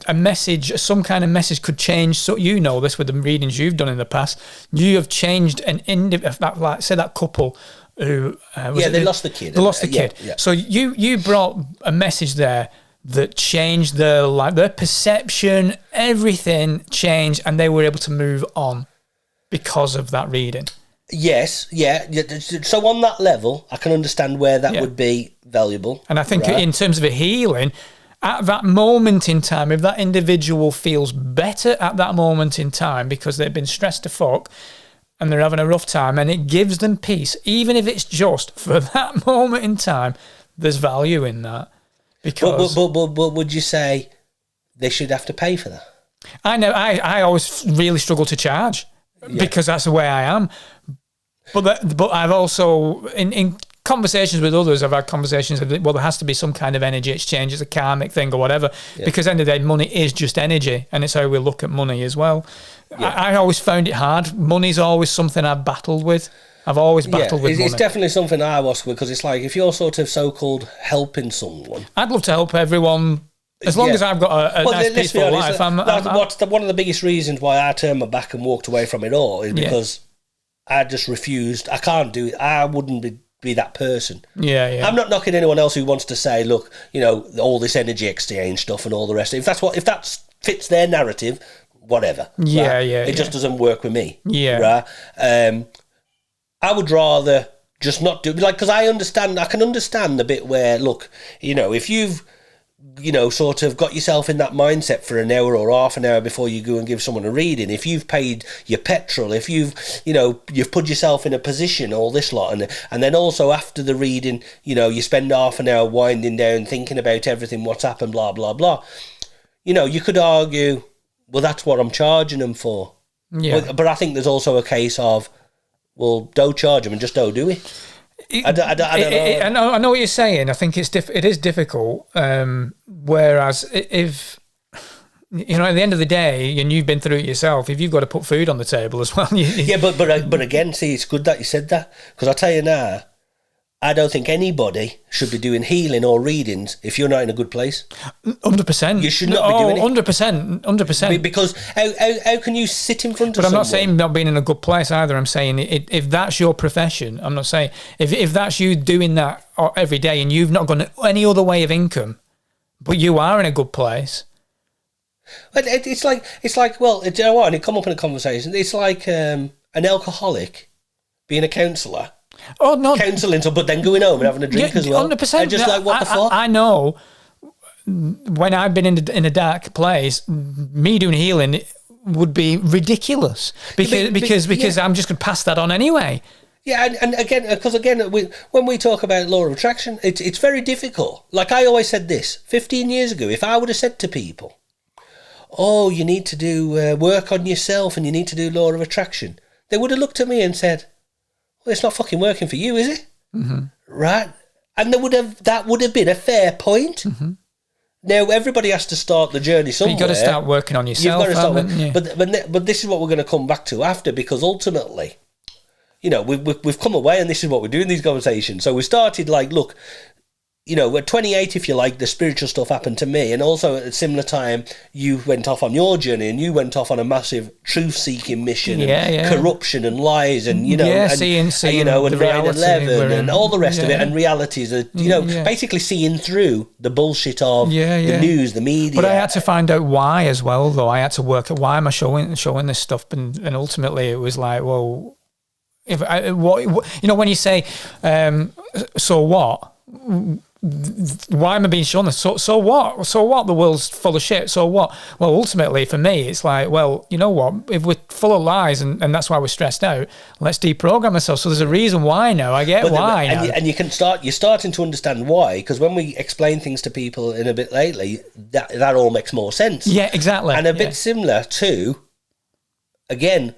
A message, some kind of message could change. So you know this with the readings you've done in the past. You have changed like say that couple who they lost the kid. They lost the kid. Yeah. So you brought a message there that changed their life, their perception, everything changed, and they were able to move on because of that reading. Yes, yeah. So on that level, I can understand where that would be valuable. And I think in terms of a healing, at that moment in time, if that individual feels better at that moment in time because they've been stressed to fuck and they're having a rough time and it gives them peace, even if it's just for that moment in time, there's value in that. Because but would you say they should have to pay for that? I know. I always really struggle to charge because that's the way I am. But I've also in conversations with others, I've had conversations of, well, there has to be some kind of energy exchange, it's a karmic thing or whatever, because at the end of the day, money is just energy, and it's how we look at money as well. Yeah. I always found it hard. Money's always something I've battled with. I've always battled with money. It's definitely something I was with, because it's like, if you're sort of so-called helping someone... I'd love to help everyone. As long as I've got a nice, peaceful life. One of the biggest reasons why I turned my back and walked away from it all is because I just refused. I can't do it. I wouldn't be that person. Yeah. I'm not knocking anyone else who wants to say, look, all this energy exchange stuff and all the rest. If that fits their narrative, whatever. Yeah. It just doesn't work with me. Yeah. Right? I would rather just not do it, because I can understand the bit where, look, if you've sort of got yourself in that mindset for an hour or half an hour before you go and give someone a reading, if you've paid your petrol, if you've put yourself in a position, all this lot, and then also after the reading, you spend half an hour winding down, thinking about everything, what's happened, blah, blah, blah. You could argue, well, that's what I'm charging them for. Yeah. But I think there's also a case of, well, don't charge them and just don't do it. I don't know. I know what you're saying. I think it is difficult. Whereas if at the end of the day, and you've been through it yourself, if you've got to put food on the table as well, but again, see, it's good that you said that, because I tell you now, I don't think anybody should be doing healing or readings if you're not in a good place. 100%. You should not be doing it. 100%. Because how can you sit in front of someone? But I'm not saying not being in a good place either. I'm saying if that's your profession, I'm not saying if that's you doing that every day and you've not got any other way of income, but you are in a good place. It's like well, do you know what? And it come up in a conversation. It's like an alcoholic being a counsellor. Oh no, counselling, but then going home and having a drink as well. 100%. And just like, what the fuck? I know. When I've been in a dark place, me doing healing would be ridiculous because I'm just going to pass that on anyway. Yeah, and again, when we talk about law of attraction, it's very difficult. Like I always said this 15 years ago, if I would have said to people, "Oh, you need to do work on yourself and you need to do law of attraction," they would have looked at me and said, "Well, it's not fucking working for you, is it?" Mm-hmm. Right? And that would have been a fair point. Mm-hmm. Now everybody has to start the journey somewhere. But you've got to start working on yourself. But this is what we're going to come back to after, because ultimately, we've come away, and this is what we do in these conversations. So we started like, look, at 28, if you like, the spiritual stuff happened to me, and also at a similar time, you went off on your journey, and you went off on a massive truth-seeking mission, and corruption and lies, and seeing and the 9/11 and all the rest of it, and realities, basically seeing through the bullshit of the news, the media. But I had to find out why as well, though. I had to work at why am I showing this stuff, and ultimately it was like, well, when you say, so what? Why am I being shown this? So what? So what? The world's full of shit. So what? Well, ultimately for me, it's like, well, you know what? If we're full of lies and that's why we're stressed out, let's deprogram ourselves. So there's a reason why now. I get why now. And you're starting to understand why, because when we explain things to people in a bit lately, that all makes more sense. Yeah, exactly. And a bit similar to, again,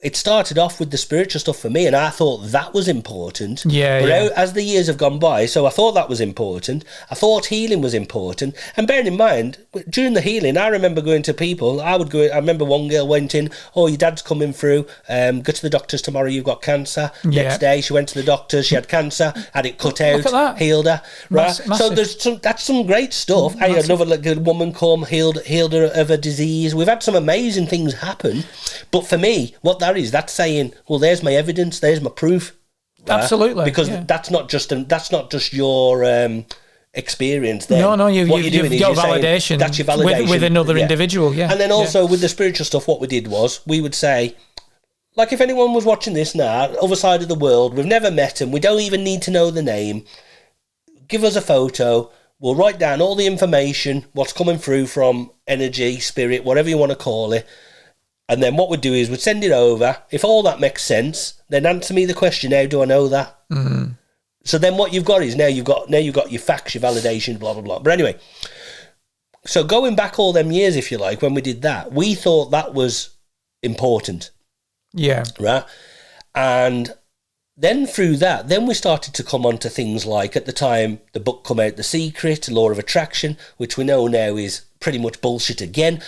it started off with the spiritual stuff for me, and I thought that was important. But as the years have gone by, so I thought that was important. I thought healing was important. And bearing in mind, during the healing, I remember going to people. I remember one girl went in, "Oh, your dad's coming through. Go to the doctors tomorrow, you've got cancer." Next day, she went to the doctors, she had cancer, had it cut out, healed her. Right? So that's some great stuff. I had another woman come, healed her of a disease. We've had some amazing things happen. But for me, that's saying, well, there's my evidence, there's my proof. Absolutely. Because that's not just your experience then. No, you've got validation. That's your validation. With another individual, And then also with the spiritual stuff, what we did was, we would say, like if anyone was watching this now, other side of the world, we've never met them, we don't even need to know the name, give us a photo, we'll write down all the information, what's coming through from energy, spirit, whatever you want to call it. And then what we'd do is we'd send it over. If all that makes sense, then answer me the question, how do I know that? Mm-hmm. So then what you've got is now you've got your facts, your validation, blah, blah, blah. But anyway, so going back all them years, if you like, when we did that, we thought that was important. Yeah. Right? And then through that, then we started to come on to things like, at the time, the book come out, The Secret, Law of Attraction, which we know now is pretty much bullshit again.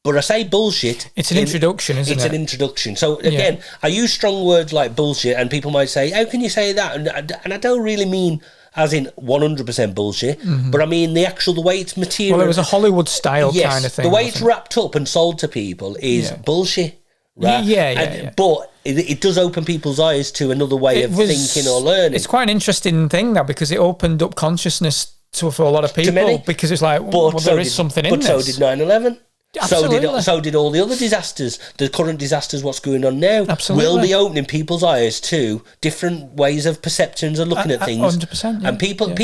But I say bullshit. It's an introduction, isn't it? It's an introduction. So again, I use strong words like bullshit, and people might say, how can you say that? And I don't really mean as in 100% bullshit, but I mean the way it's material. Well, it was a Hollywood style kind of thing. The way it's wrapped up and sold to people is bullshit. Right? But it does open people's eyes to another way of thinking or learning. It's quite an interesting thing now, because it opened up consciousness for a lot of people, because it's like, there is something in this. But so did 9/11. Absolutely. So did all the other disasters, the current disasters, what's going on now. Absolutely. Will be opening people's eyes to different ways of perceptions and looking at things. 100%. Yeah. And people,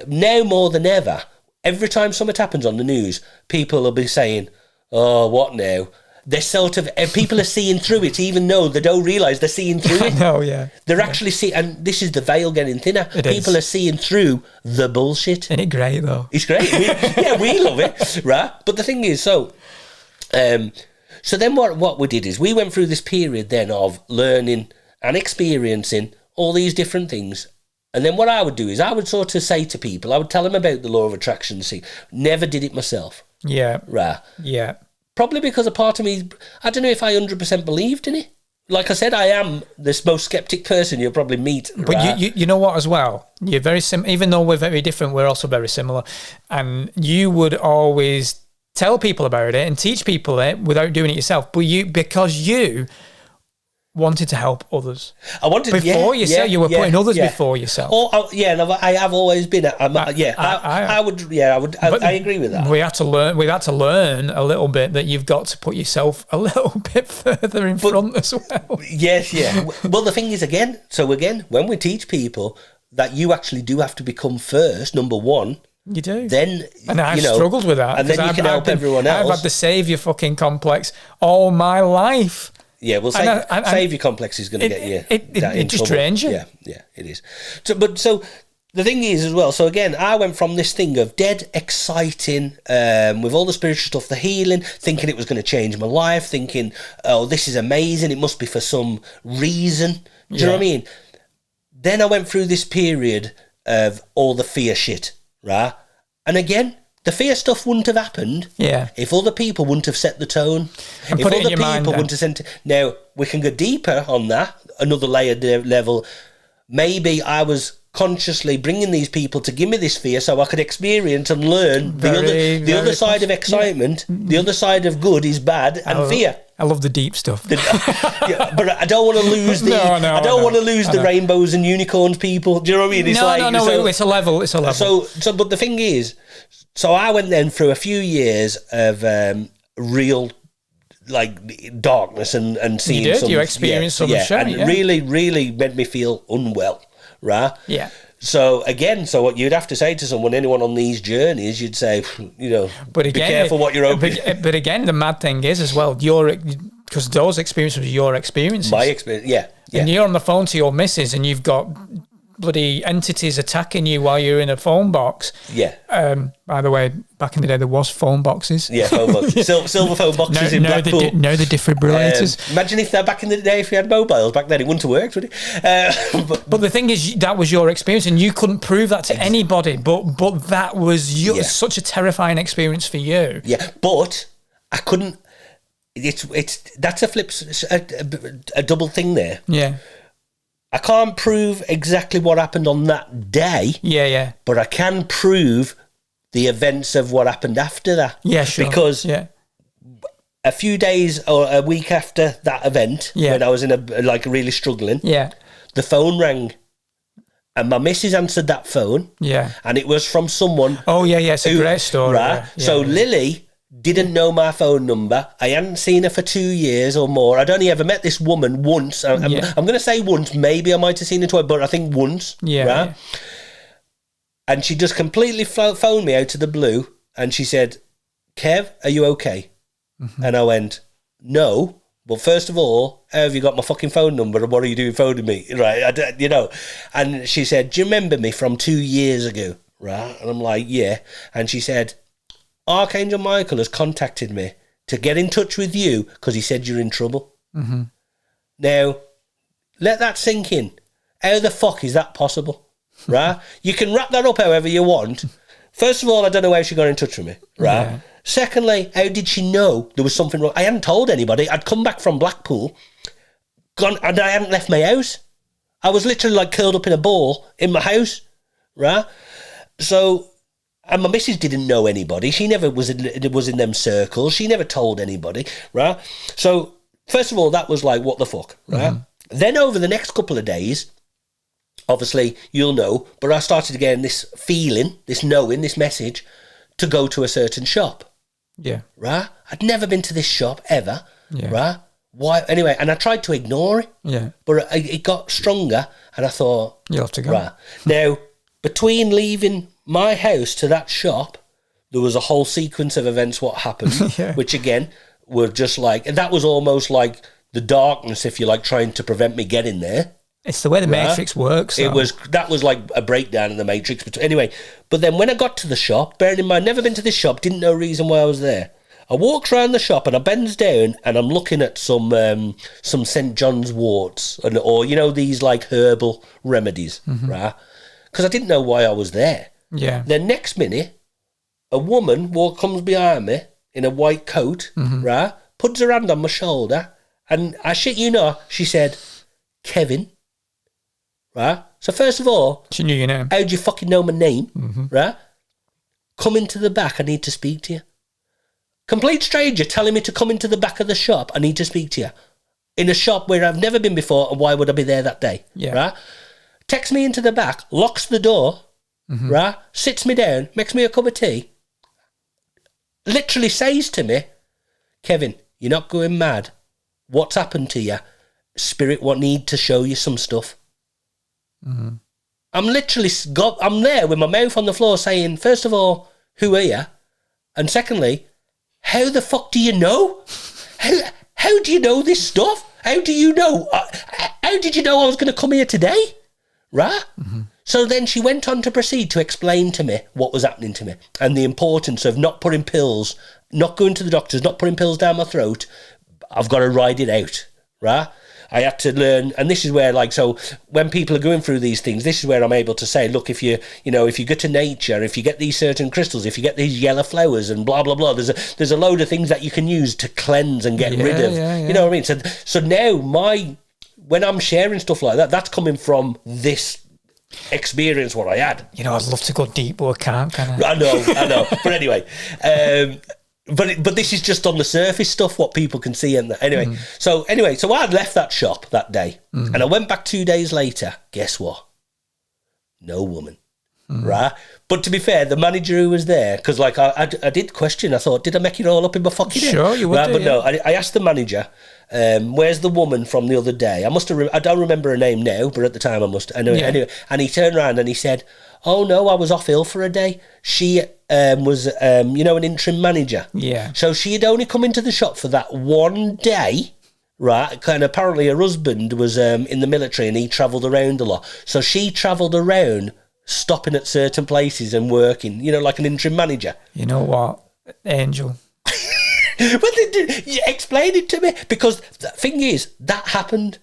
now more than ever, every time something happens on the news, people will be saying, "Oh, what now?" They're sort of, people are seeing through it, even though they don't realise they're seeing through it. Oh, yeah. They're actually seeing, and this is the veil getting thinner. People are seeing through the bullshit. Isn't it great, though? It's great. We love it, right? But the thing is, so then what we did is we went through this period then of learning and experiencing all these different things. And then what I would do is I would sort of say to people, I would tell them about the law of attraction. See, never did it myself. Yeah. Right. Yeah. Probably because a part of me, I don't know if I 100% believed in it. Like I said, I am this most skeptic person you'll probably meet. But right? you know what as well? You're very even though we're very different, we're also very similar. And you would always tell people about it and teach people it without doing it yourself. But because you wanted to help others. I wanted before yourself. You were putting others before yourself. And I have always been. I agree with that. We had to learn a little bit that you've got to put yourself a little bit further in front as well. Yes, yeah. Well, the thing is, again, when we teach people that you actually do have to become first, number one. You do. Then, and I've struggled with that. And then you can help everyone else. I've had the saviour fucking complex all my life. Yeah, well, saviour complex is going to get you. It just drains you. Yeah, it is. So the thing is as well, so again, I went from this thing of dead exciting, with all the spiritual stuff, the healing, thinking it was going to change my life, thinking, oh, this is amazing, it must be for some reason. Do you know what I mean? Then I went through this period of all the fear shit, right? And again, the fear stuff wouldn't have happened if other people wouldn't have set the tone. And if other people wouldn't have sent... Now, we can go deeper on that, another layered level. Maybe I was consciously bringing these people to give me this fear so I could experience and learn the other side of excitement, the other side of good is bad, and fear. I love the deep stuff. But I don't want to lose the rainbows and unicorns people. Do you know what I mean? It's it's a level. So, but the thing is, so I went then through a few years of real like darkness and seeing. You did. You experienced some shit, and it really, really made me feel unwell. Right? Yeah. So again, what you'd have to say to anyone on these journeys, you'd say, but again, be careful what you're opening. But again, the mad thing is as well, because those experiences were your experiences. My experience, yeah. And you're on the phone to your missus and you've got bloody entities attacking you while you're in a phone box. Yeah. By the way, back in the day, there was phone boxes. Yeah, phone boxes. Silver phone boxes in Blackpool. The defibrillators. Imagine if back in the day, if we had mobiles back then, it wouldn't have worked, would it? But the thing is, that was your experience, and you couldn't prove that to anybody. But that was such a terrifying experience for you. Yeah, but I couldn't. That's a double thing there. Yeah. I can't prove exactly what happened on that day. Yeah. But I can prove the events of what happened after that. Yeah, sure. Because a few days or a week after that event, when I was in really struggling, the phone rang. And my missus answered that phone. Yeah. And it was from someone. Oh, yeah, it's a great story. Right? Yeah. So Lily didn't know my phone number. I hadn't seen her for 2 years or more. I'd only ever met this woman once. I'm going to say once. Maybe I might have seen her twice, but I think once. Yeah. Right? Yeah. And she just completely phoned me out of the blue. And she said, Kev, are you okay? Mm-hmm. And I went, no. Well, first of all, how have you got my fucking phone number and what are you doing phoning me? Right, And she said, do you remember me from 2 years ago? Right? And I'm like, yeah. And she said, Archangel Michael has contacted me to get in touch with you because he said you're in trouble. Mm-hmm. Now, let that sink in. How the fuck is that possible? Right? You can wrap that up however you want. First of all, I don't know how she got in touch with me. Right? Yeah. Secondly, how did she know there was something wrong? I hadn't told anybody. I'd come back from Blackpool, gone, and I hadn't left my house. I was literally curled up in a ball in my house. Right? So... And my missus didn't know anybody. She never was in them circles. She never told anybody, right? So, first of all, that was like, what the fuck, right? Mm-hmm. Then over the next couple of days, obviously, you'll know, but I started getting this feeling, this knowing, this message, to go to a certain shop. Yeah. Right? I'd never been to this shop, ever. Yeah. Right? Why? Anyway, and I tried to ignore it. Yeah. But it got stronger, and I thought... You'll have to go. Right. Now, between leaving... my house to that shop, there was a whole sequence of events what happened, which again were just and that was almost like the darkness, if you like, trying to prevent me getting there. It's the way the Matrix works. That was like a breakdown in the Matrix. But anyway, but then when I got to the shop, bearing in mind, never been to this shop, didn't know reason why I was there. I walks around the shop and I bends down and I'm looking at some St. John's warts or these like herbal remedies, right? Because I didn't know why I was there. Yeah. Then next minute, a woman comes behind me in a white coat, right? Puts her hand on my shoulder, and I shit you not, she said, Kevin, right? So first of all, She knew your name. how do you fucking know my name, right? Come into the back, I need to speak to you. Complete stranger telling me to come into the back of the shop, I need to speak to you. In a shop where I've never been before, and why would I be there that day, right? Takes me into the back, locks the door, right? Sits me down, makes me a cup of tea. Literally says to me, Kevin, you're not going mad. What's happened to you? Spirit need to show you some stuff. I'm literally I'm there with my mouth on the floor saying, first of all, who are you? And secondly, how the fuck do you know? How do you know this stuff? How do you know? How did you know I was going to come here today? Right? So then she went on to proceed to explain to me what was happening to me and the importance of not putting pills, not going to the doctors, not putting pills down my throat. I've got to ride it out, right? I had to learn, and this is where, like, so when people are going through these things, this is where I'm able to say, look, if you go to nature, if you get these certain crystals, if you get these yellow flowers and blah, blah, blah, there's a load of things that you can use to cleanse and get rid of, you know what I mean? So now when I'm sharing stuff like that, that's coming from this experience what I had. I'd love to go deep, but I can't, can I? I know. But anyway, but this is just on the surface stuff, what people can see. And anyway, so I had left that shop that day, and I went back 2 days later. Guess what? No woman, right? But to be fair, the manager who was there, because like I did question. I thought, did I make it all up in my fucking head? Sure, you would. Right, but no, I asked the manager, where's the woman from the other day? I don't remember her name now, but at the time I must. Anyway, and he turned around and he said, oh no, I was off ill for a day. She was, an interim manager. Yeah. So she had only come into the shop for that one day, right? And apparently her husband was in the military and he travelled around a lot. So she travelled around, stopping at certain places and working, like an interim manager. You know what? Angel. Well, explain it to me, because the thing is, that happened.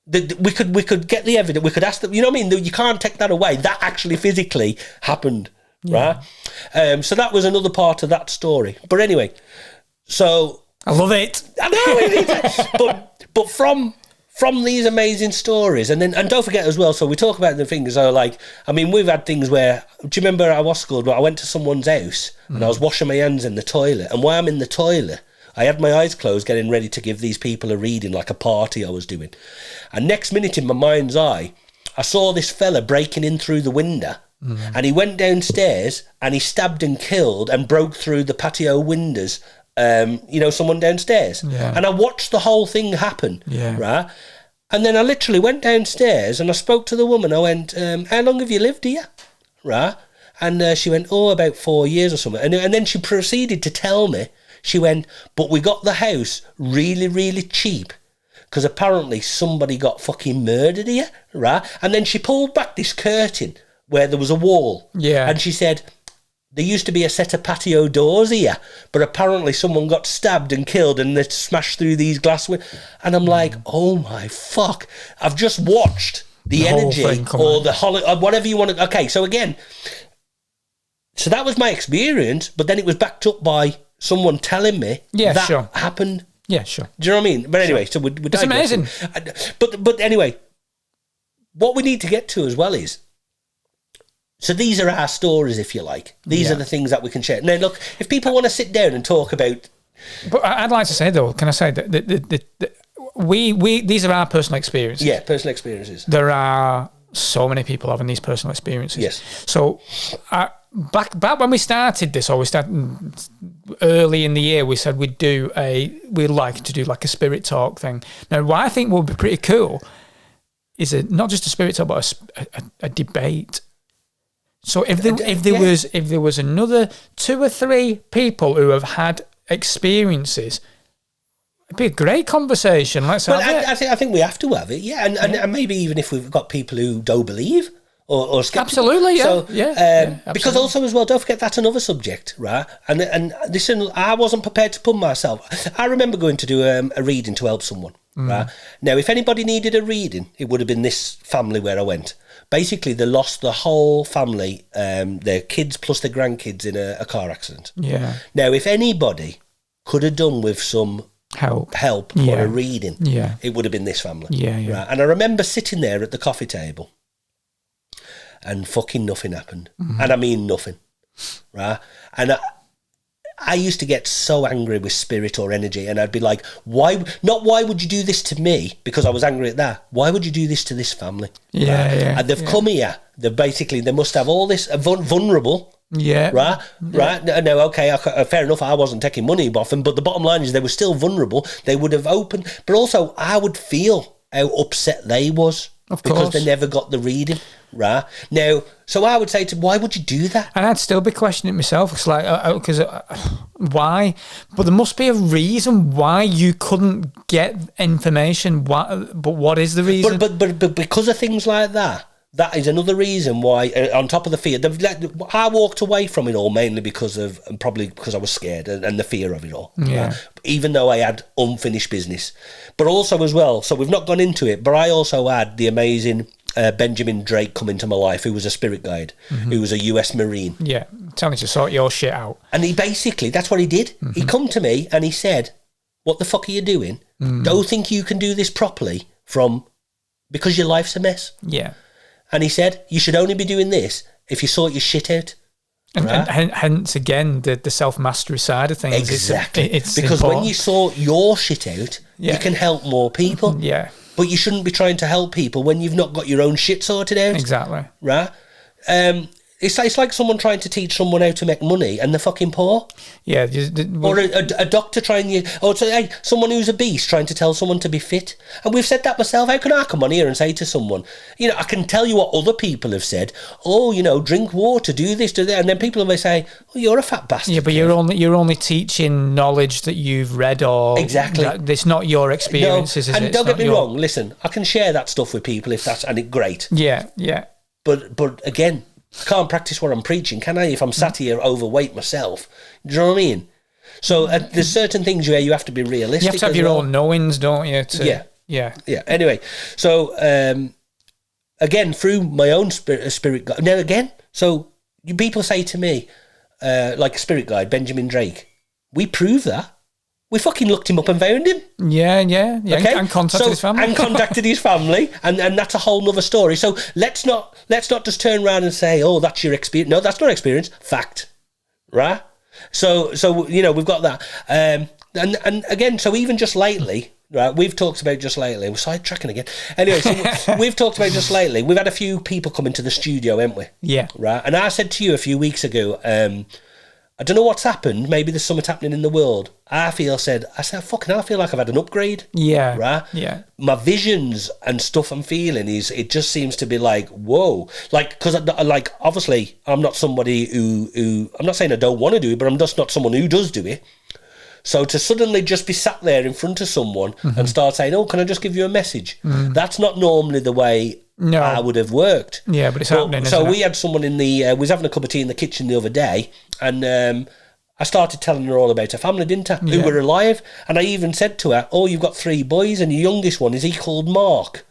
We could get the evidence. We could ask them. You know what I mean? You can't take that away. That actually physically happened, right? So that was another part of that story. But anyway, so I love it. I know, but from these amazing stories, and don't forget as well. So we talk about the things. So we've had things where. Do you remember I was schooled? I went to someone's house and I was washing my hands in the toilet, and while I'm in the toilet, I had my eyes closed getting ready to give these people a reading, like a party I was doing. And next minute in my mind's eye, I saw this fella breaking in through the window, and he went downstairs and he stabbed and killed and broke through the patio windows, someone downstairs. Yeah. And I watched the whole thing happen, right? And then I literally went downstairs and I spoke to the woman. I went, how long have you lived here? Right? And she went, about 4 years or something. And then she proceeded to tell me, she went, but we got the house really, really cheap because apparently somebody got fucking murdered here, right? And then she pulled back this curtain where there was a wall. Yeah. And she said, there used to be a set of patio doors here, but apparently someone got stabbed and killed and they smashed through these glass windows. And I'm like, oh my fuck. I've just watched the energy or the holiday, whatever you want to... Okay, so again, so that was my experience, but then it was backed up by... someone telling me that happened. Yeah, sure. Do you know what I mean? But anyway, so we it's amazing. But anyway, what we need to get to as well is, so these are our stories, if you like. These are the things that we can share. Now, look, if people want to sit down and talk about... But I'd like to say, though, can I say that we these are our personal experiences. Yeah, personal experiences. There are so many people having these personal experiences. Yes. So... Back when we started this, or we started early in the year, we said we'd like to do like a spirit talk thing. Now, what I think would be pretty cool is not just a spirit talk, but a debate. So if there was another 2 or 3 people who have had experiences, it'd be a great conversation. Let's have it. I think we have to have it, and maybe even if we've got people who don't believe. or skeptical. Absolutely, yeah. So, Absolutely. because also as well, don't forget that's another subject, right? And listen, I wasn't prepared to put myself. I remember going to do a reading to help someone, right? Now, if anybody needed a reading, it would have been this family where I went. Basically, they lost the whole family, their kids plus their grandkids in a car accident. Yeah. Now, if anybody could have done with some help or a reading, it would have been this family. Yeah. Right? And I remember sitting there at the coffee table and fucking nothing happened. And I mean nothing. Right? And I used to get so angry with spirit or energy, and I'd be like, why would you do this to me? Because I was angry at that. Why would you do this to this family? Yeah. And they've come here. They must have all this vulnerable. Yeah. Right. No, okay, fair enough. I wasn't taking money off them, but the bottom line is they were still vulnerable. They would have opened, but also I would feel how upset they was. Of course. Because they never got the reading, right? Now, so I would say to them, why would you do that? And I'd still be questioning myself. It's like, why? But there must be a reason why you couldn't get information. But what is the reason? But because of things like that, that is another reason why, on top of the fear, I walked away from it all mainly because I was scared and the fear of it all. Yeah. Right? Even though I had unfinished business. But also as well, so we've not gone into it, but I also had the amazing Benjamin Drake come into my life, who was a spirit guide, who was a US Marine. Yeah, tell me to sort your shit out. And he basically, that's what he did. He come to me and he said, what the fuck are you doing? Don't think you can do this properly because your life's a mess. Yeah. And he said, you should only be doing this if you sort your shit out. And hence, again, the self-mastery side of things. Exactly. It's because important. when you sort your shit out, you can help more people. Yeah. But you shouldn't be trying to help people when you've not got your own shit sorted out. Exactly. Right? It's like someone trying to teach someone how to make money and they're fucking poor. Yeah. Or a doctor someone who's obese trying to tell someone to be fit. And we've said that myself. How can I come on here and say to someone, I can tell you what other people have said. Oh, drink water, do this, do that. And then people may say, oh, you're a fat bastard. Yeah, but you're only teaching knowledge that you've read or... Exactly. It's not your experiences, is it? And don't get me wrong, listen, I can share that stuff with people and it's great. Yeah. But again... I can't practice what I'm preaching, can I? If I'm sat here overweight myself. Do you know what I mean? So there's certain things where you have to be realistic. You have to have your own knowings, don't you? Yeah. Anyway, so again, through my own spirit guide. Now again, so people say to me, like a spirit guide, Benjamin Drake, we prove that. We fucking looked him up and found him. Yeah. Okay? And contacted his family. And that's a whole nother story. So let's not just turn around and say, oh, that's your experience. No, that's not experience. Fact. Right? So we've got that. And again, so even just lately, right, we've talked about just lately. We're sidetracking again. Anyway, so we've talked about just lately. We've had a few people come into the studio, haven't we? Yeah. Right? And I said to you a few weeks ago, I don't know what's happened. Maybe there's something happening in the world. I feel like I've had an upgrade. Yeah. Right? Yeah. My visions and stuff I'm feeling it just seems to be like, whoa. Like, because, obviously, I'm not somebody who, I'm not saying I don't want to do it, but I'm just not someone who does do it. So to suddenly just be sat there in front of someone and start saying, oh, can I just give you a message? That's not normally the way I would have worked. Yeah, but it's happening, So isn't we had someone we was having a cup of tea in the kitchen the other day, and I started telling her all about her family, didn't I? Who were alive. And I even said to her, oh, you've got 3 boys, and your youngest one, is he called Mark?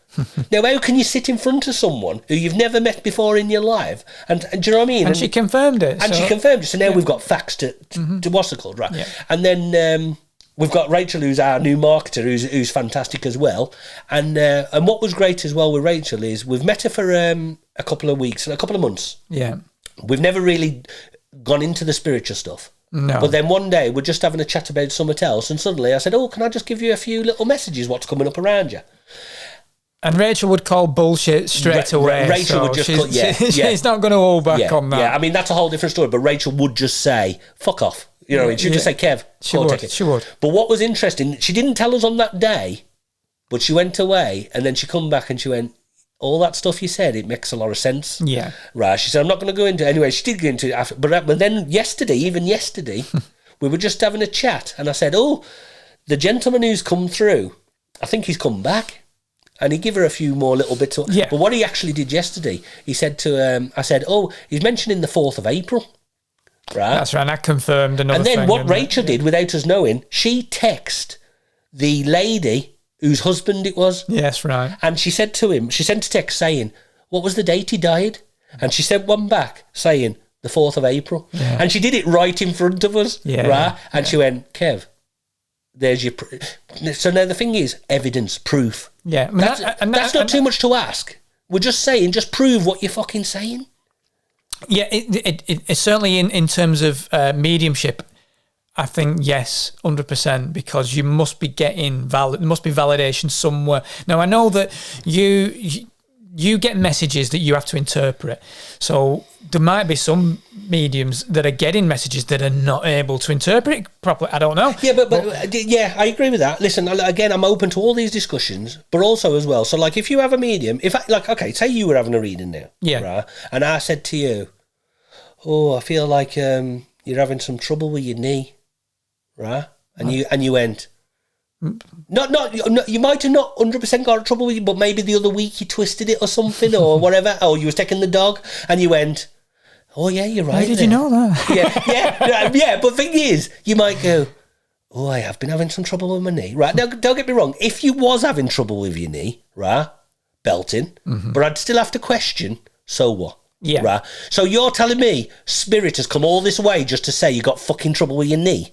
Now, how can you sit in front of someone who you've never met before in your life? And do you know what I mean? And she confirmed it. And she confirmed it. So now we've got facts to what's it called, right? Yeah. And then we've got Rachel, who's our new marketer, who's fantastic as well. And what was great as well with Rachel is we've met her for a couple of weeks, a couple of months. Yeah. We've never really gone into the spiritual stuff. No. But then one day we're just having a chat about something else, and suddenly I said, oh, can I just give you a few little messages, what's coming up around you? And Rachel would call bullshit straight away. Rachel would just she's not going to hold back on that. Yeah, I mean, that's a whole different story, but Rachel would just say, fuck off. You know, she'd just say, Kev, she would. But what was interesting, she didn't tell us on that day, but she went away, and then she come back and she went, all that stuff you said, it makes a lot of sense. Yeah. Right, she said, I'm not going to go into it. Anyway, she did go into it after, but then yesterday, we were just having a chat, and I said, oh, the gentleman who's come through, I think he's come back. And he gave her a few more little bits. But what he actually did yesterday, he said to, I said, oh, he's mentioning the 4th of April. Right? That's right, and that confirmed another thing. And then what Rachel did, without us knowing, she texted the lady whose husband it was. Yes, right. And she said to him, she sent a text saying, what was the date he died? And she sent one back saying, the 4th of April. Yeah. And she did it right in front of us. Yeah, right? And she went, Kev, there's your... So now the thing is, evidence, proof. Yeah. I mean, that's not too much to ask. We're just saying, just prove what you're fucking saying. Yeah, it's certainly in terms of mediumship, I think, yes, 100%, because you must be getting there must be validation somewhere. Now, I know that you get messages that you have to interpret. So there might be some mediums that are getting messages that are not able to interpret it properly. I don't know. Yeah, but yeah, I agree with that. Listen, again, I'm open to all these discussions, but also as well. So, like, if you have a medium, okay, say you were having a reading now, right? And I said to you, oh, I feel like you're having some trouble with your knee, right? And you went, not you might have not 100% got trouble with you, but maybe the other week you twisted it or something or whatever, or you was taking the dog and you went, oh yeah, you're right. How did you know that? yeah. But the thing is, you might go, oh, I have been having some trouble with my knee, right? Now, don't get me wrong. If you was having trouble with your knee, right, belting, but I'd still have to question, so what? Yeah. Right. So you're telling me spirit has come all this way just to say you got fucking trouble with your knee,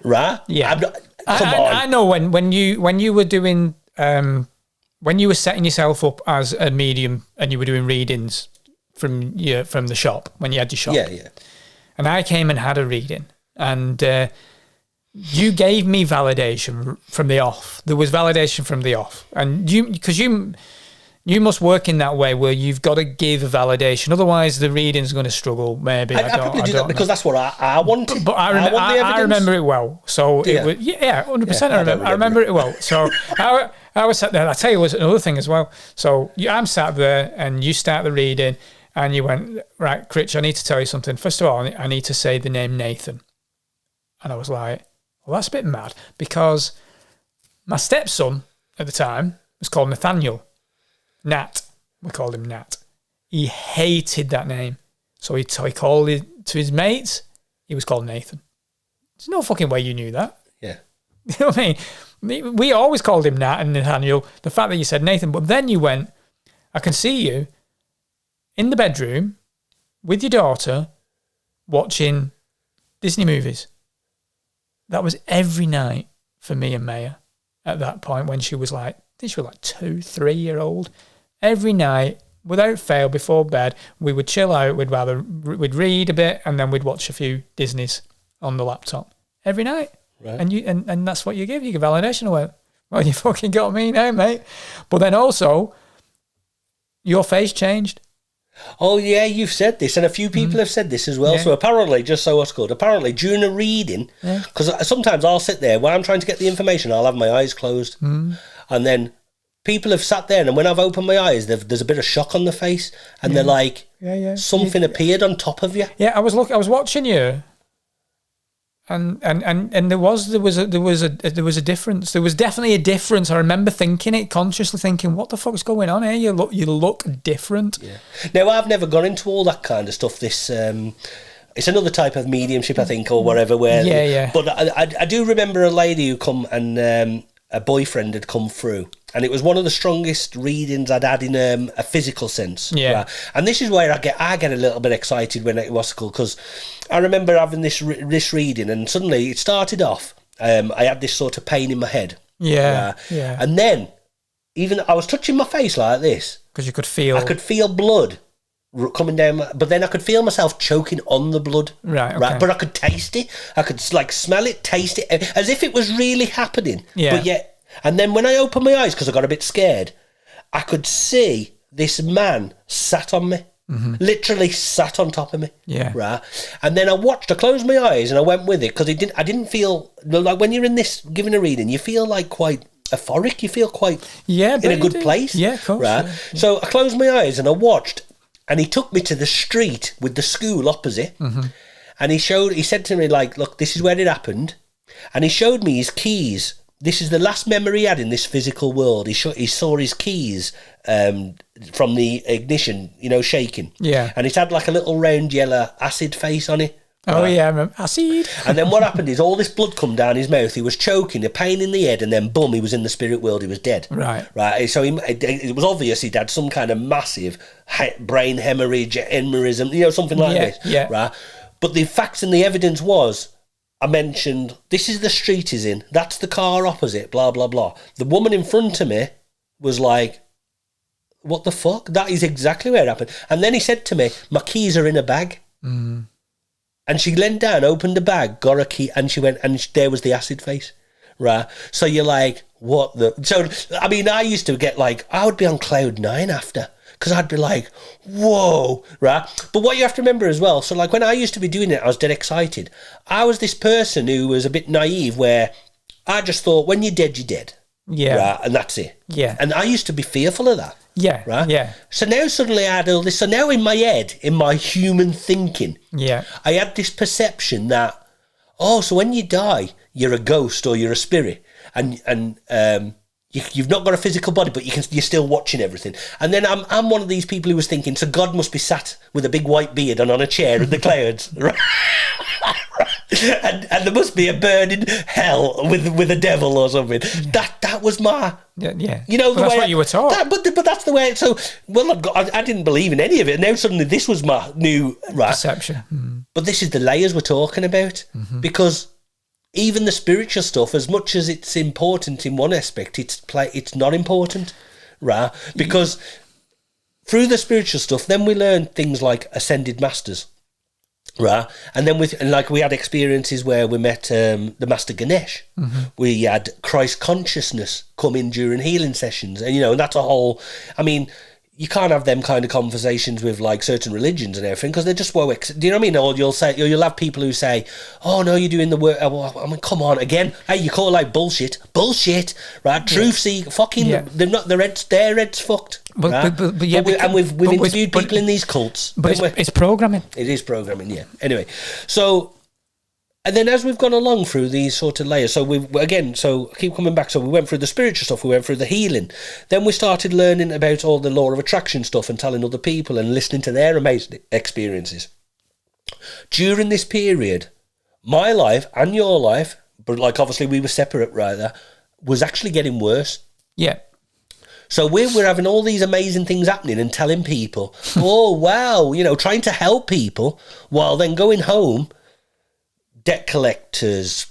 right? Yeah. Come on. I know when you were doing when you were setting yourself up as a medium and you were doing readings from the shop when you had your shop. Yeah. And I came and had a reading, and you gave me validation from the off. There was validation from the off, and you must work in that way where you've got to give a validation. Otherwise, the reading's going to struggle, maybe. I probably do that because that's what I wanted. But I remember it well. So it was, 100% I remember it well. So I was sat there. I tell you, was another thing as well. So I'm sat there and you start the reading and you went, right, Critch, I need to tell you something. First of all, I need to say the name Nathan. And I was like, well, that's a bit mad because my stepson at the time was called Nathaniel. Nat. We called him Nat. He hated that name. So he called it to his mates. He was called Nathan. There's no fucking way you knew that. Yeah. You know what I mean? We always called him Nat and Nathaniel. The fact that you said Nathan, but then you went, I can see you in the bedroom with your daughter watching Disney movies. That was every night for me and Maya at that point when she was like, I think she was like 2, 3 year old. Every night, without fail, before bed, we would chill out. We'd read a bit, and then we'd watch a few Disneys on the laptop every night. Right. And that's what you give. You give validation away. Well, you fucking got me now, mate. But then also, your face changed. Oh yeah, you've said this, and a few people have said this as well. Yeah. So apparently, apparently during a reading, because sometimes I'll sit there when I'm trying to get the information, I'll have my eyes closed, and then people have sat there, and when I've opened my eyes, there's a bit of shock on the face, and they're like, something appeared on top of you. Yeah, I was watching you, and there was a difference. There was definitely a difference. I remember thinking it consciously, thinking, "What the fuck's going on here? You look different." Yeah. Now I've never gone into all that kind of stuff. This it's another type of mediumship, I think, or whatever. Where But I do remember a lady who come and a boyfriend had come through. And it was one of the strongest readings I'd had in a physical sense. Yeah. Right? And this is where I get a little bit excited when it was cool, because I remember having this reading, and suddenly it started off. I had this sort of pain in my head. Yeah. And then even I was touching my face like this because you could feel. I could feel blood coming down, but then I could feel myself choking on the blood. Right. Okay. Right. But I could taste it. I could like smell it, taste it, as if it was really happening. Yeah. But yet. And then when I opened my eyes, because I got a bit scared, I could see this man sat on me, literally sat on top of me. Yeah. Right. And then I closed my eyes and I went with it, because I didn't feel, like when you're in this, giving a reading, you feel like quite euphoric, you feel quite in a good place. Yeah, of course. Right. Yeah. So I closed my eyes and I watched, and he took me to the street with the school opposite. And he said to me, like, look, this is where it happened. And he showed me his keys this is the last memory he had in this physical world. He saw his keys from the ignition, shaking. Yeah. And it had like a little round yellow acid face on it. Oh, yeah, I remember. Acid. And then what happened is all this blood come down his mouth. He was choking, a pain in the head, and then boom, he was in the spirit world. He was dead. Right. So it was obvious he'd had some kind of massive brain hemorrhage, aneurysm, something like this. Yeah. Right. But the facts and the evidence was, I mentioned, this is the street he's in. That's the car opposite, blah, blah, blah. The woman in front of me was like, what the fuck? That is exactly where it happened. And then he said to me, my keys are in a bag. Mm. And she leaned down, opened the bag, got a key, and she went, and there was the acid face. Right. So you're like, what the... So, I mean, I used to get like, I would be on cloud 9 after. Because I'd be like, whoa, right? But what you have to remember as well, so like when I used to be doing it, I was dead excited. I was this person who was a bit naive where I just thought, when you're dead, you're dead. Yeah. Right? And that's it. Yeah. And I used to be fearful of that. Yeah. Right? Yeah. So now suddenly I had all this. So now in my head, in my human thinking, yeah, I had this perception that, so when you die, you're a ghost or you're a spirit. And you've not got a physical body, but you're still watching everything. And then I'm one of these people who was thinking, so God must be sat with a big white beard and on a chair in the clouds, right? and there must be a burning hell with a devil or something. Yeah. That was my yeah. That's what you were taught. But that's the way. So I didn't believe in any of it. And now suddenly this was my new perception. Mm. But this is the layers we're talking about, because even the spiritual stuff, as much as it's important in one aspect, it's not important, right? Because through the spiritual stuff, then we learn things like ascended masters, right? And then we had experiences where we met the Master Ganesh. Mm-hmm. We had Christ consciousness come in during healing sessions, and that's a whole. I mean, you can't have them kind of conversations with like certain religions and everything because they're just do you know what I mean? Or you'll have people who say, "Oh no, you're doing the work." I mean, come on again. Hey, you call it like bullshit, right? Truth seek, fucking. Yeah. They're not. Their heads fucked. But we've interviewed people in these cults. But it's programming. It is programming, yeah. Anyway, so. And then as we've gone along through these sort of layers, so I keep coming back. So we went through the spiritual stuff, we went through the healing. Then we started learning about all the law of attraction stuff and telling other people and listening to their amazing experiences. During this period, my life and your life, but like obviously we were separate right there, was actually getting worse. Yeah. So we're having all these amazing things happening and telling people, oh, wow, trying to help people while then going home, debt collectors,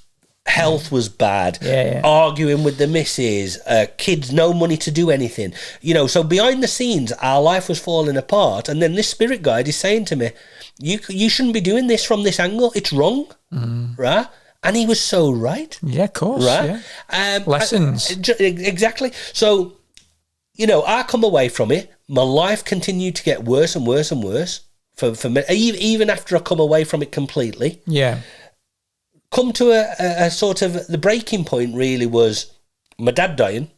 health was bad, arguing with the missus, kids, no money to do anything. So behind the scenes, our life was falling apart. And then this spirit guide is saying to me, you shouldn't be doing this from this angle. It's wrong, right? And he was so right. Yeah, of course, right? Yeah. Lessons. Exactly. So, I come away from it. My life continued to get worse and worse and worse for me, even after I come away from it completely. Yeah. Come to a sort of, the breaking point really was my dad dying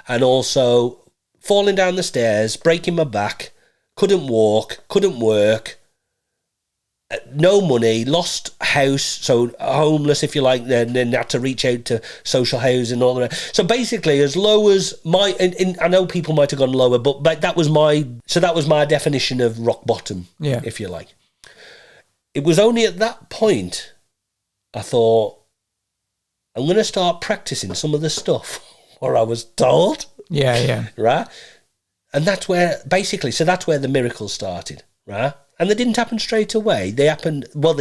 and also falling down the stairs, breaking my back, couldn't walk, couldn't work, no money, lost house, so homeless if you like, then had to reach out to social housing and all that. So basically as low as I know people might have gone lower, but that was my definition of rock bottom, if you like. It was only at that point I thought, I'm going to start practicing some of the stuff where I was told. Yeah. Right? And that's where the miracles started, right? And they didn't happen straight away. They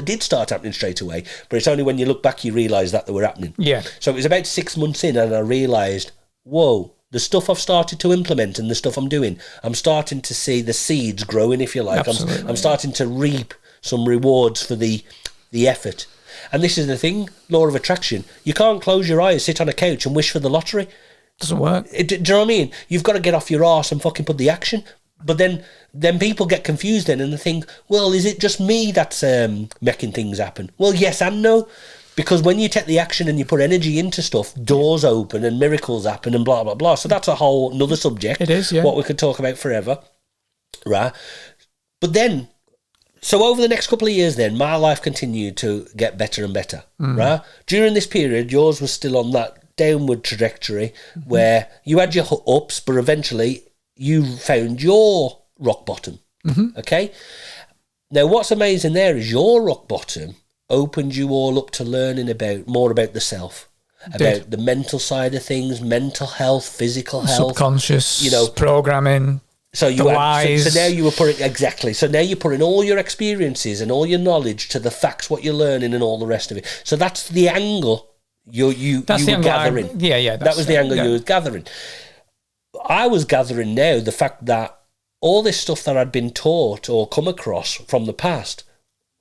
did start happening straight away, but it's only when you look back you realise that they were happening. Yeah. So it was about 6 months in and I realised, whoa, the stuff I've started to implement and the stuff I'm doing, I'm starting to see the seeds growing, if you like. I'm starting to reap some rewards for the effort. And this is the thing, law of attraction. You can't close your eyes, sit on a couch and wish for the lottery. Doesn't work. Do you know what I mean? You've got to get off your arse and fucking put the action. But then people get confused then and they think, well, is it just me that's making things happen? Well, yes and no. Because when you take the action and you put energy into stuff, doors open and miracles happen and blah, blah, blah. So that's a whole another subject. It is, yeah. What we could talk about forever. Right? But then, so over the next couple of years then, my life continued to get better and better. Right? During this period, yours was still on that downward trajectory where you had your ups, but eventually you found your rock bottom. Okay? Now, what's amazing there is your rock bottom opened you all up to learning more about the self, about the mental side of things, mental health, physical health, subconscious, programming. So now you were putting exactly. So now you're putting all your experiences and all your knowledge to the facts, what you're learning, and all the rest of it. So that's the angle you were gathering. That was the angle you were gathering. I was gathering now the fact that all this stuff that I'd been taught or come across from the past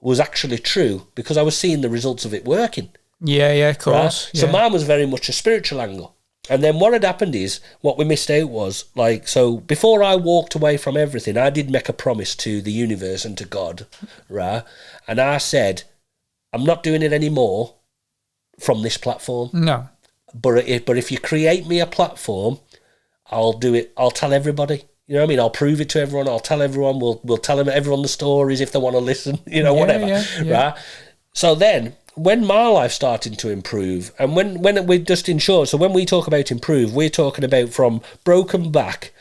was actually true because I was seeing the results of it working. Yeah, of course. Right? So mine was very much a spiritual angle. And then what had happened is, what we missed out was, so before I walked away from everything, I did make a promise to the universe and to God, right? And I said, I'm not doing it anymore from this platform. No. But if you create me a platform, I'll do it. I'll tell everybody. You know what I mean? I'll prove it to everyone. I'll tell everyone. We'll tell everyone the stories if they want to listen, whatever, right? So then, when my life started to improve, and when we just insured, so when we talk about improve, we're talking about from broken back,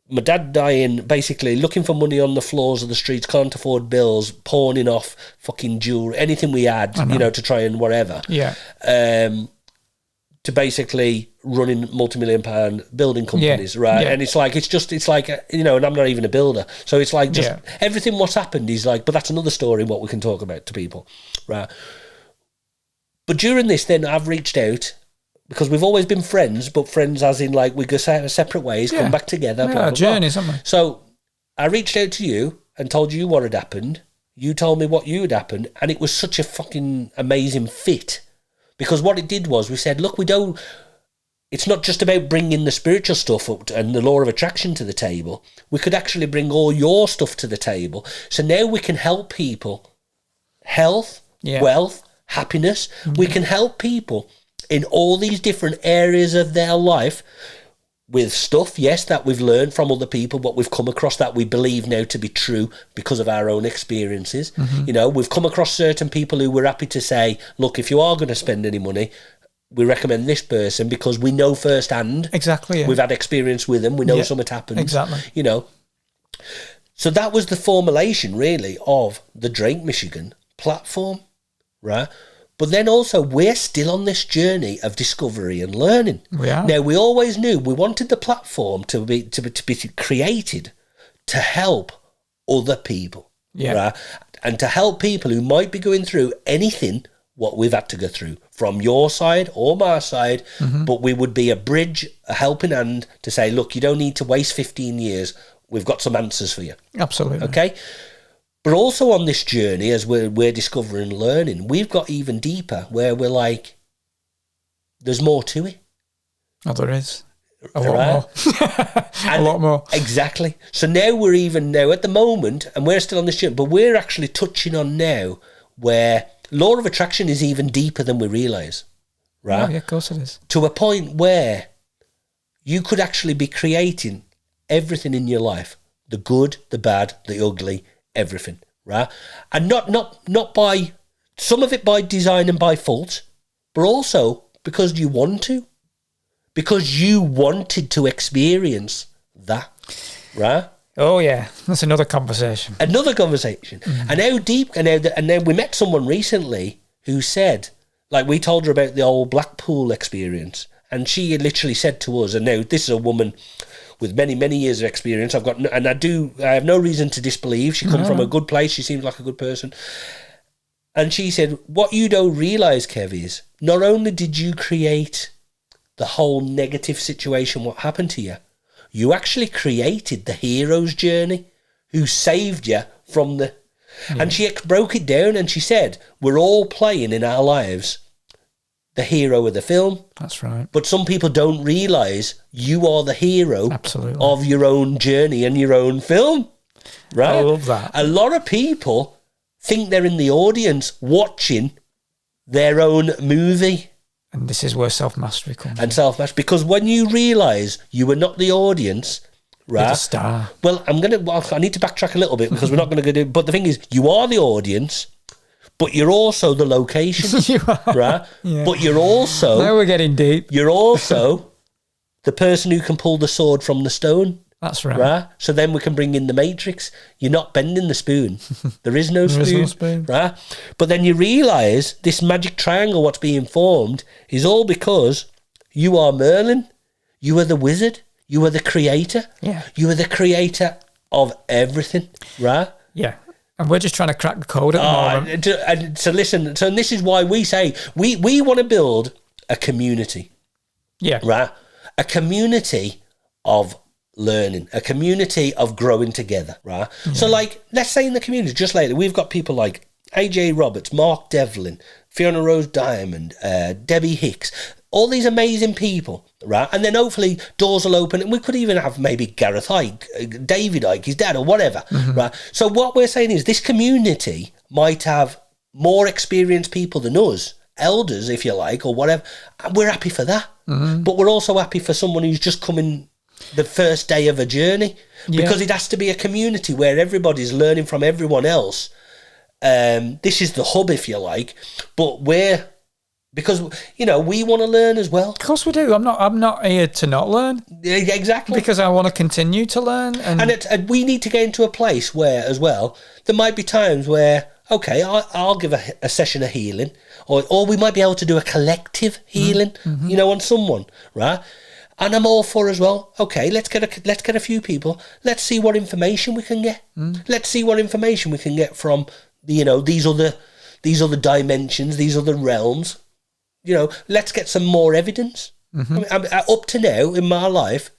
my dad dying, basically looking for money on the floors of the streets, can't afford bills, pawning off fucking jewelry, anything we had, to try and whatever. Yeah. To basically running multi-million-pound building companies, right? Yeah. And it's like, and I'm not even a builder. So it's like just everything what's happened is like, but that's another story, what we can talk about to people, right? But during this, then I've reached out because we've always been friends, but friends as in like we go separate ways, come back together. Blah, blah, journeys, haven't we? So I reached out to you and told you what had happened. You told me what had happened, and it was such a fucking amazing fit because what it did was we said, look, it's not just about bringing the spiritual stuff up and the law of attraction to the table. We could actually bring all your stuff to the table. So now we can help people, health, wealth, happiness. We can help people in all these different areas of their life with stuff, yes, that we've learned from other people, what we've come across that we believe now to be true because of our own experiences. We've come across certain people who were happy to say, look, if you are going to spend any money, we recommend this person because we know firsthand. Exactly. Yeah. We've had experience with them. We know something happened. Exactly. So that was the formulation, really, of the Drake, Michigan platform, right? But then also, we're still on this journey of discovery and learning. We are. Now, we always knew we wanted the platform to be created to help other people, right? And to help people who might be going through anything what we've had to go through from your side or my side, but we would be a bridge, a helping hand to say, look, you don't need to waste 15 years. We've got some answers for you. Absolutely. Okay? But also on this journey, as we're discovering and learning, we've got even deeper where we're like, there's more to it. Oh, there is. A lot more. A lot more. Exactly. So now we're even at the moment, and we're still on this journey, but we're actually touching on now where law of attraction is even deeper than we realise, right? Oh, yeah, of course it is. To a point where you could actually be creating everything in your life, the good, the bad, the ugly, everything, right? And not by, some of it by design and by fault, but also because you want to, because you wanted to experience that, right? Oh yeah, that's another conversation. And how deep, and then we met someone recently who said, like, we told her about the old Blackpool experience, and she had literally said to us, and now this is a woman with many, many years of experience. I have no reason to disbelieve. She come from a good place. She seems like a good person. And she said, what you don't realise, Kev, is not only did you create the whole negative situation, what happened to you, you actually created the hero's journey who saved you from the... Yeah. And she broke it down and she said, we're all playing in our lives the hero of the film. That's right. But some people don't realise you are the hero Absolutely. Of your own journey and your own film. Right? I love that. A lot of people think they're in the audience watching their own movie. And this is where self-mastery comes in. Self-mastery. Because when you realise you were not the audience, right? You're the star. Well, I need to backtrack a little bit because we're not going to do... But the thing is, you are the audience, but you're also the location, You are. right? Yeah. But you're also Now we're getting deep. you're also the person who can pull the sword from the stone. That's right. Right? So then we can bring in the matrix. You're not bending the spoon. There is no spoon. There is no spoon. Right? But then you realise this magic triangle, what's being formed, is all because you are Merlin. You are the wizard. You are the creator. Yeah. You are the creator of everything. Right? Yeah. And we're just trying to crack the code at the moment. And so listen, so this is why we say we want to build a community. Yeah. Right? A community of learning, a community of growing together, right? Yeah. So like, let's say in the community, just lately, we've got people like AJ Roberts, Mark Devlin, Fiona Rose Diamond, Debbie Hicks, all these amazing people, right? And then hopefully doors will open and we could even have maybe Gareth Icke, David Icke, his dad or whatever, right? So what we're saying is this community might have more experienced people than us, elders, if you like, or whatever. And we're happy for that. But we're also happy for someone who's just coming the first day of a journey, because it has to be a community where everybody's learning from everyone else. This is the hub, if you like, but because we want to learn as well. Of course we do. I'm not here to not learn. Yeah, exactly. Because I want to continue to learn, and we need to get into a place where, as well, there might be times where, okay, I'll give a session of healing, or we might be able to do a collective healing, on someone, right? And I'm all for as well. Okay, let's get a few people. Let's see what information we can get. Let's see what information we can get from these other dimensions, these other realms. Let's get some more evidence. I mean, up to now in my life,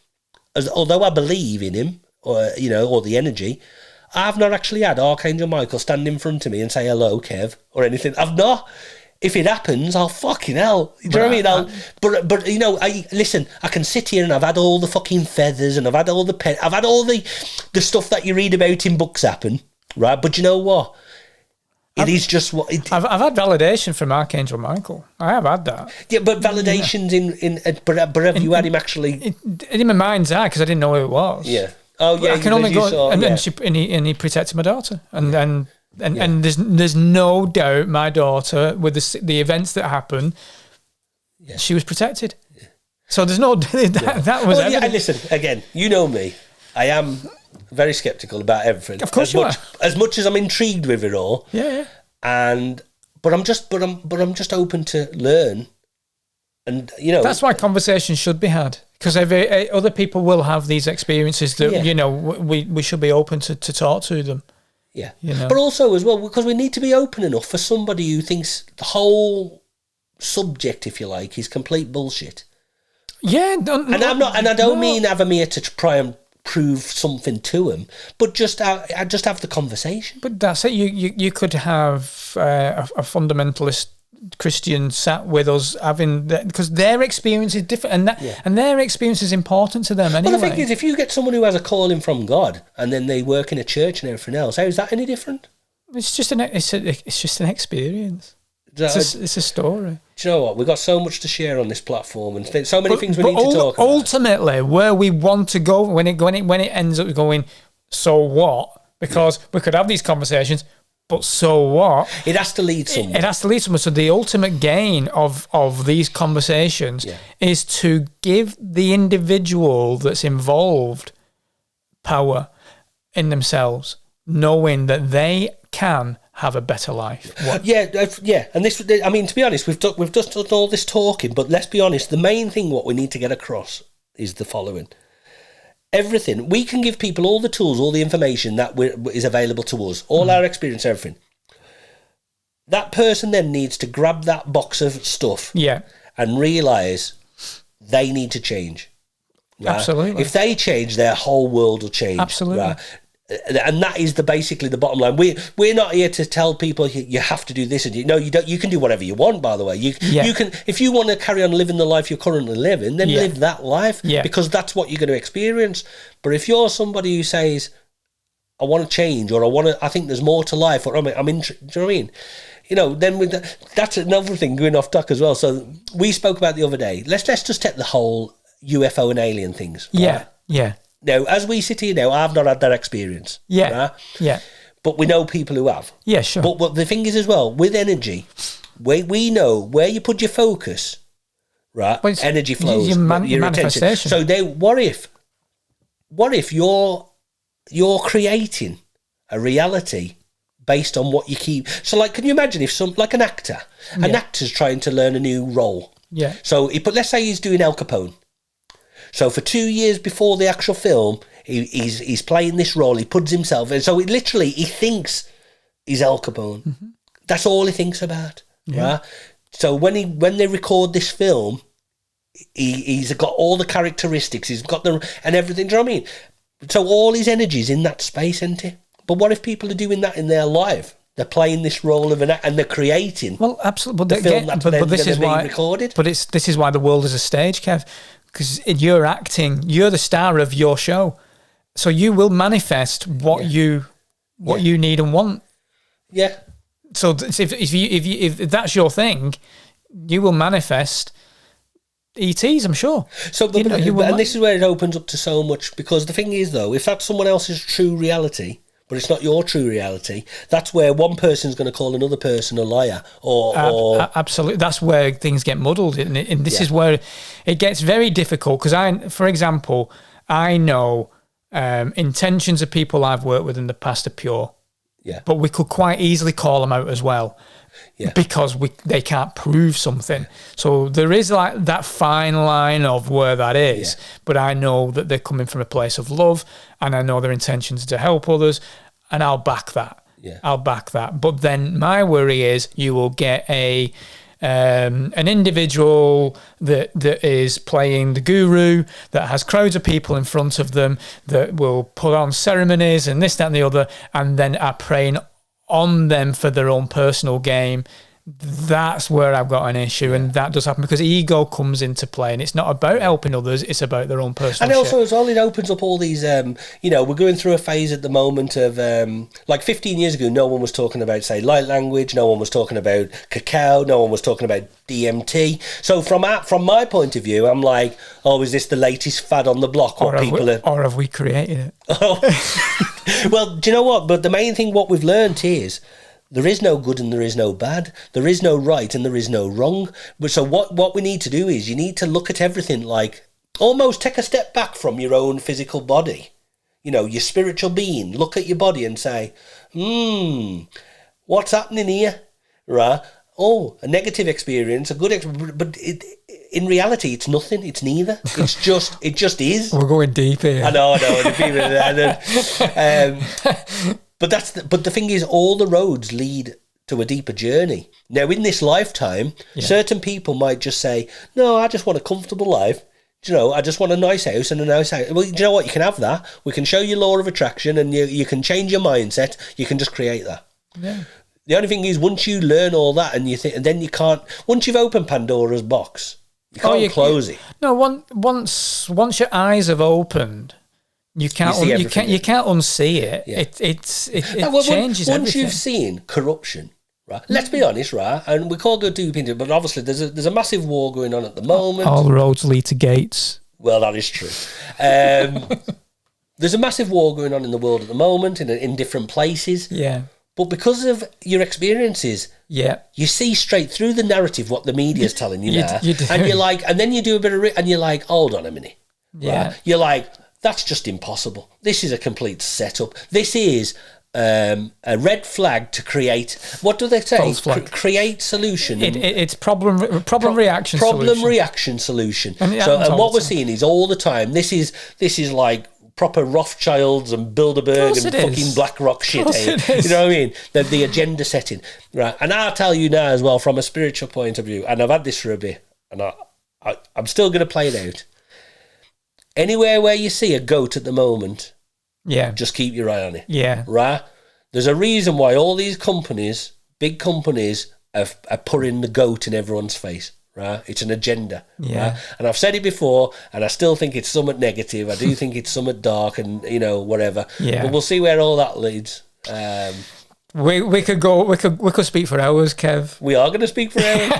although I believe in him or the energy, I've not actually had Archangel Michael stand in front of me and say hello, Kev, or anything. I've not. If it happens, I'll fucking hell. Do you know what I mean? But listen, I can sit here and I've had all the fucking feathers and I've had all the stuff that you read about in books happen, right? But you know what? It is just what... I've had validation from Archangel Michael. I have had that. Yeah, but validations but have you had him actually... In my mind's eye, because I didn't know who it was. Yeah. Oh, yeah. I can only go... And he protected my daughter. And there's no doubt my daughter, with the events that happened, she was protected. Yeah. So there's no... That was evident. Yeah, listen, again, you know me. I am... very sceptical about everything. Of course, as much as I'm intrigued with it all. Yeah. But I'm just open to learn, and that's why conversations should be had, because other people will have these experiences that we should be open to talk to them. Yeah, but also as well, because we need to be open enough for somebody who thinks the whole subject, if you like, is complete bullshit. Yeah, I don't mean have them here to try and prove something to him, but just have the conversation. But that's it. You could have a fundamentalist Christian sat with us because their experience is different, and their experience is important to them anyway. Well, the thing is, if you get someone who has a calling from God and then they work in a church and everything else, how is that any different? It's just an experience. It's a story. Do you know what? We've got so much to share on this platform, and so many things we need to talk about. Ultimately, where we want to go when it ends up going, so what? Because we could have these conversations, but so what? It has to lead somewhere. It has to lead somewhere. So the ultimate gain of these conversations is to give the individual that's involved power in themselves, knowing that they can have a better life. And this, I mean, to be honest, we've just done all this talking, but let's be honest, the main thing what we need to get across is the following. Everything, we can give people all the tools, all the information that is available to us, all our experience, everything. That person then needs to grab that box of stuff and realise they need to change. Right? Absolutely. If they change, their whole world will change. Absolutely. Right? And that is basically the bottom line. We're not here to tell people you have to do this and you don't. You can do whatever you want. By the way, you can, if you want to carry on living the life you're currently living, then live that life because that's what you're going to experience. But if you're somebody who says, "I want to change," or I think there's more to life," or I'm in. Do you know what I mean? Then that's another thing going off track as well. So we spoke about the other day. Let's just take the whole UFO and alien things. Right? Yeah. Now, as we sit here now, I've not had that experience. Yeah. Right? Yeah. but we know people who have. Yeah, sure. But the thing is as well, with energy, we know where you put your focus, right? Well, energy flows, your your manifestation. attention. So what if you're creating a reality based on what you keep? So like, can you imagine if an actor's trying to learn a new role? Yeah. So let's say he's doing Al Capone. So for 2 years before the actual film, he's playing this role. He puts himself in. So he thinks he's Al Capone. Mm-hmm. That's all he thinks about, right? So when they record this film, he's got all the characteristics. He's got and everything. Do you know what I mean? So all his energy's in that space, isn't it? But what if people are doing that in their life? They're playing this role of and they're creating. Well, absolutely. But the film that's but this is why recorded. But this is why the world is a stage, Kev. Because you're acting, you're the star of your show, so you will manifest what you need and want. Yeah. So if that's your thing, you will manifest ETs, I'm sure. So, and this is where it opens up to so much, because the thing is, though, if that's someone else's true reality, but it's not your true reality, that's where one person's going to call another person a liar. Or absolutely, that's where things get muddled, and this is where it gets very difficult. Because for example, I know intentions of people I've worked with in the past are pure. Yeah. But we could quite easily call them out as well. Yeah. Because they can't prove something. So there is like that fine line of where that is. Yeah. But I know that they're coming from a place of love, and I know their intentions to help others, and I'll back that. Yeah. I'll back that. But then my worry is you will get an individual that is playing the guru, that has crowds of people in front of them, that will put on ceremonies and this, that, and the other, and then are preying on them for their own personal game. That's where I've got an issue, and that does happen because ego comes into play, and it's not about helping others, it's about their own personal and also as well, it opens up all these we're going through a phase at the moment of like 15 years ago, no one was talking about, say, light language, no one was talking about cacao, no one was talking about DMT. So from my point of view, I'm like, oh, is this the latest fad on the block? Or have we created it? Well, do you know what? But the main thing, what we've learned is there is no good and there is no bad. There is no right and there is no wrong. But so what we need to do is you need to look at everything like almost take a step back from your own physical body. You know, your spiritual being. Look at your body and say, what's happening here? Right? Oh, a negative experience, a good experience. But in reality, it's nothing. It's neither. It just is. We're going deep here. I know. But the thing is, all the roads lead to a deeper journey. Now, in this lifetime, certain people might just say, no, I just want a comfortable life. Do you know, I just want a nice house and a nice house. Well, do you know what? You can have that. We can show you law of attraction, and you can change your mindset. You can just create that. Yeah. The only thing is, once you learn all that, and then you can't. Once you've opened Pandora's box, you can't close it. No, once your eyes have opened, you can't unsee it. Yeah. It changes everything. Once you've seen corruption, right? Let's be honest, right? And we can't go deep into it, but obviously there's a massive war going on at the moment. All the roads lead to gates. Well, that is true. There's a massive war going on in the world at the moment in different places. Yeah. But because of your experiences, you see straight through the narrative what the media's telling you now. You do. And you're like, and then you do a bit of and you're like, hold on a minute. Yeah. Right? You're like, that's just impossible. This is a complete setup. This is a red flag to create, what do they say? False flag. Create solution. It's problem reaction solution. And what we're seeing is all the time, this is like proper Rothschilds and Bilderberg and fucking BlackRock shit. You know what I mean? The agenda setting. Right. And I'll tell you now as well, from a spiritual point of view, and I've had this for a bit, and I'm still going to play it out. Anywhere where you see a goat at the moment, just keep your eye on it. Yeah. Right? There's a reason why all these companies, big companies, are putting the goat in everyone's face. Right? It's an agenda. Yeah. Right? And I've said it before, and I still think it's somewhat negative. I do think it's somewhat dark and, whatever. Yeah. But we'll see where all that leads. We could speak for hours, Kev. We are going to speak for hours.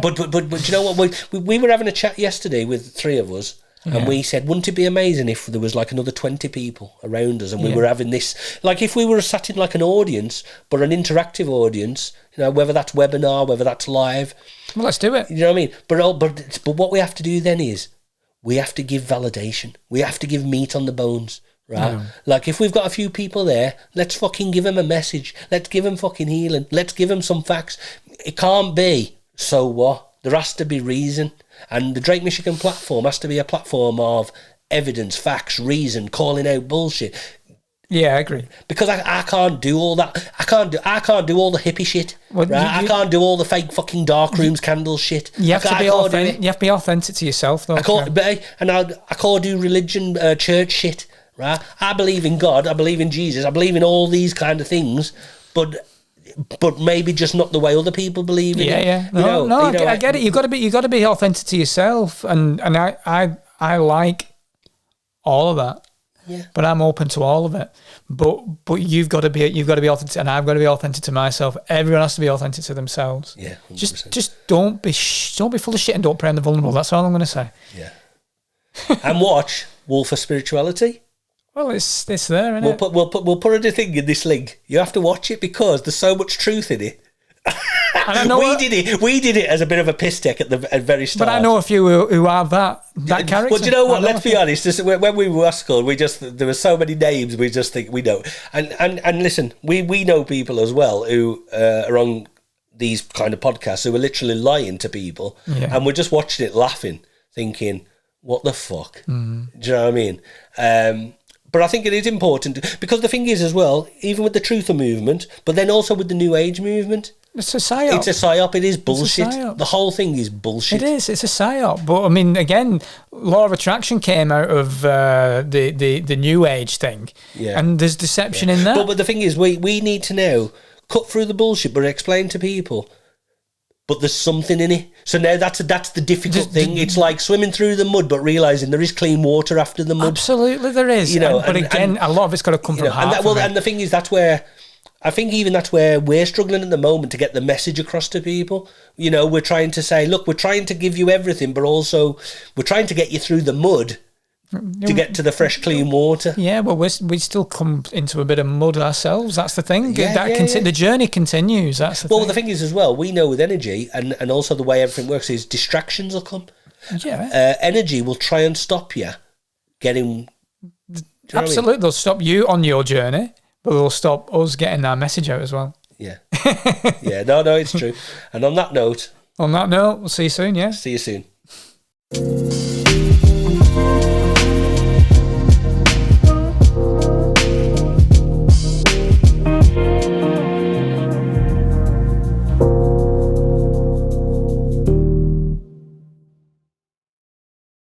but you know what? We were having a chat yesterday with three of us, And we said, wouldn't it be amazing if there was like another 20 people around us and we were having this, like if we were sat in like an audience, but an interactive audience, you know, whether that's webinar, whether that's live. Well, let's do it. You know what I mean? But what we have to do then is we have to give validation. We have to give meat on the bones, right? No. Like if we've got a few people there, let's fucking give them a message. Let's give them fucking healing. Let's give them some facts. It can't be, so what? There has to be reason. And the Drake Michigan platform has to be a platform of evidence, facts, reason, calling out bullshit. Yeah, I agree. Because I can't do all that. I can't do all the hippie shit. Well, right? I can't do all the fake fucking dark rooms candle shit. You have to be authentic. You have to be authentic to yourself, though. I can't do religion, church shit. Right? I believe in God. I believe in Jesus. I believe in all these kind of things, but maybe just not the way other people believe in it. Yeah. I get it. You've got to be authentic to yourself, and I like all of that. Yeah. But I'm open to all of it. But you've got to be authentic, and I've got to be authentic to myself. Everyone has to be authentic to themselves. Yeah. 100%. Just don't be full of shit and don't prey on the vulnerable. That's all I'm going to say. Yeah. And watch Wolf of Spirituality. Well, it's there, isn't it? We'll put a thing in this link. You have to watch it because there's so much truth in it. And I know we did it as a bit of a piss take at the very start. But I know a few who have that character. Well, do you know what? Let's be honest. When we were at school, there were so many names. We just think we know. And listen, we know people as well who are on these kind of podcasts who are literally lying to people, and we're just watching it, laughing, thinking, "What the fuck?" Do you know what I mean? But I think it is important because the thing is as well, even with the truther movement, but then also with the New Age movement. It's a psyop. It's a psyop. It is bullshit. The whole thing is bullshit. It is. It's a psyop. But I mean, again, law of attraction came out of the New Age thing, and there's deception in that. But the thing is, we need to now cut through the bullshit, but explain to people. But there's something in it. So now that's the difficult thing. It's like swimming through the mud, but realising there is clean water after the mud. Absolutely, there is. You know, but again, a lot of it's got to come from heart. And the thing is, that's where we're struggling at the moment to get the message across to people. You know, we're trying to say, look, we're trying to give you everything, but also we're trying to get you through the mud to get to the fresh, clean water. Yeah, well, we still come into a bit of mud ourselves. That's the thing. The journey continues. That's the thing. Well, the thing is as well, we know with energy and also the way everything works is distractions will come. Yeah. Energy will try and stop you getting... Absolutely. They'll stop you on your journey, but they'll stop us getting our message out as well. Yeah. Yeah, no, it's true. And on that note... we'll see you soon, yeah? See you soon.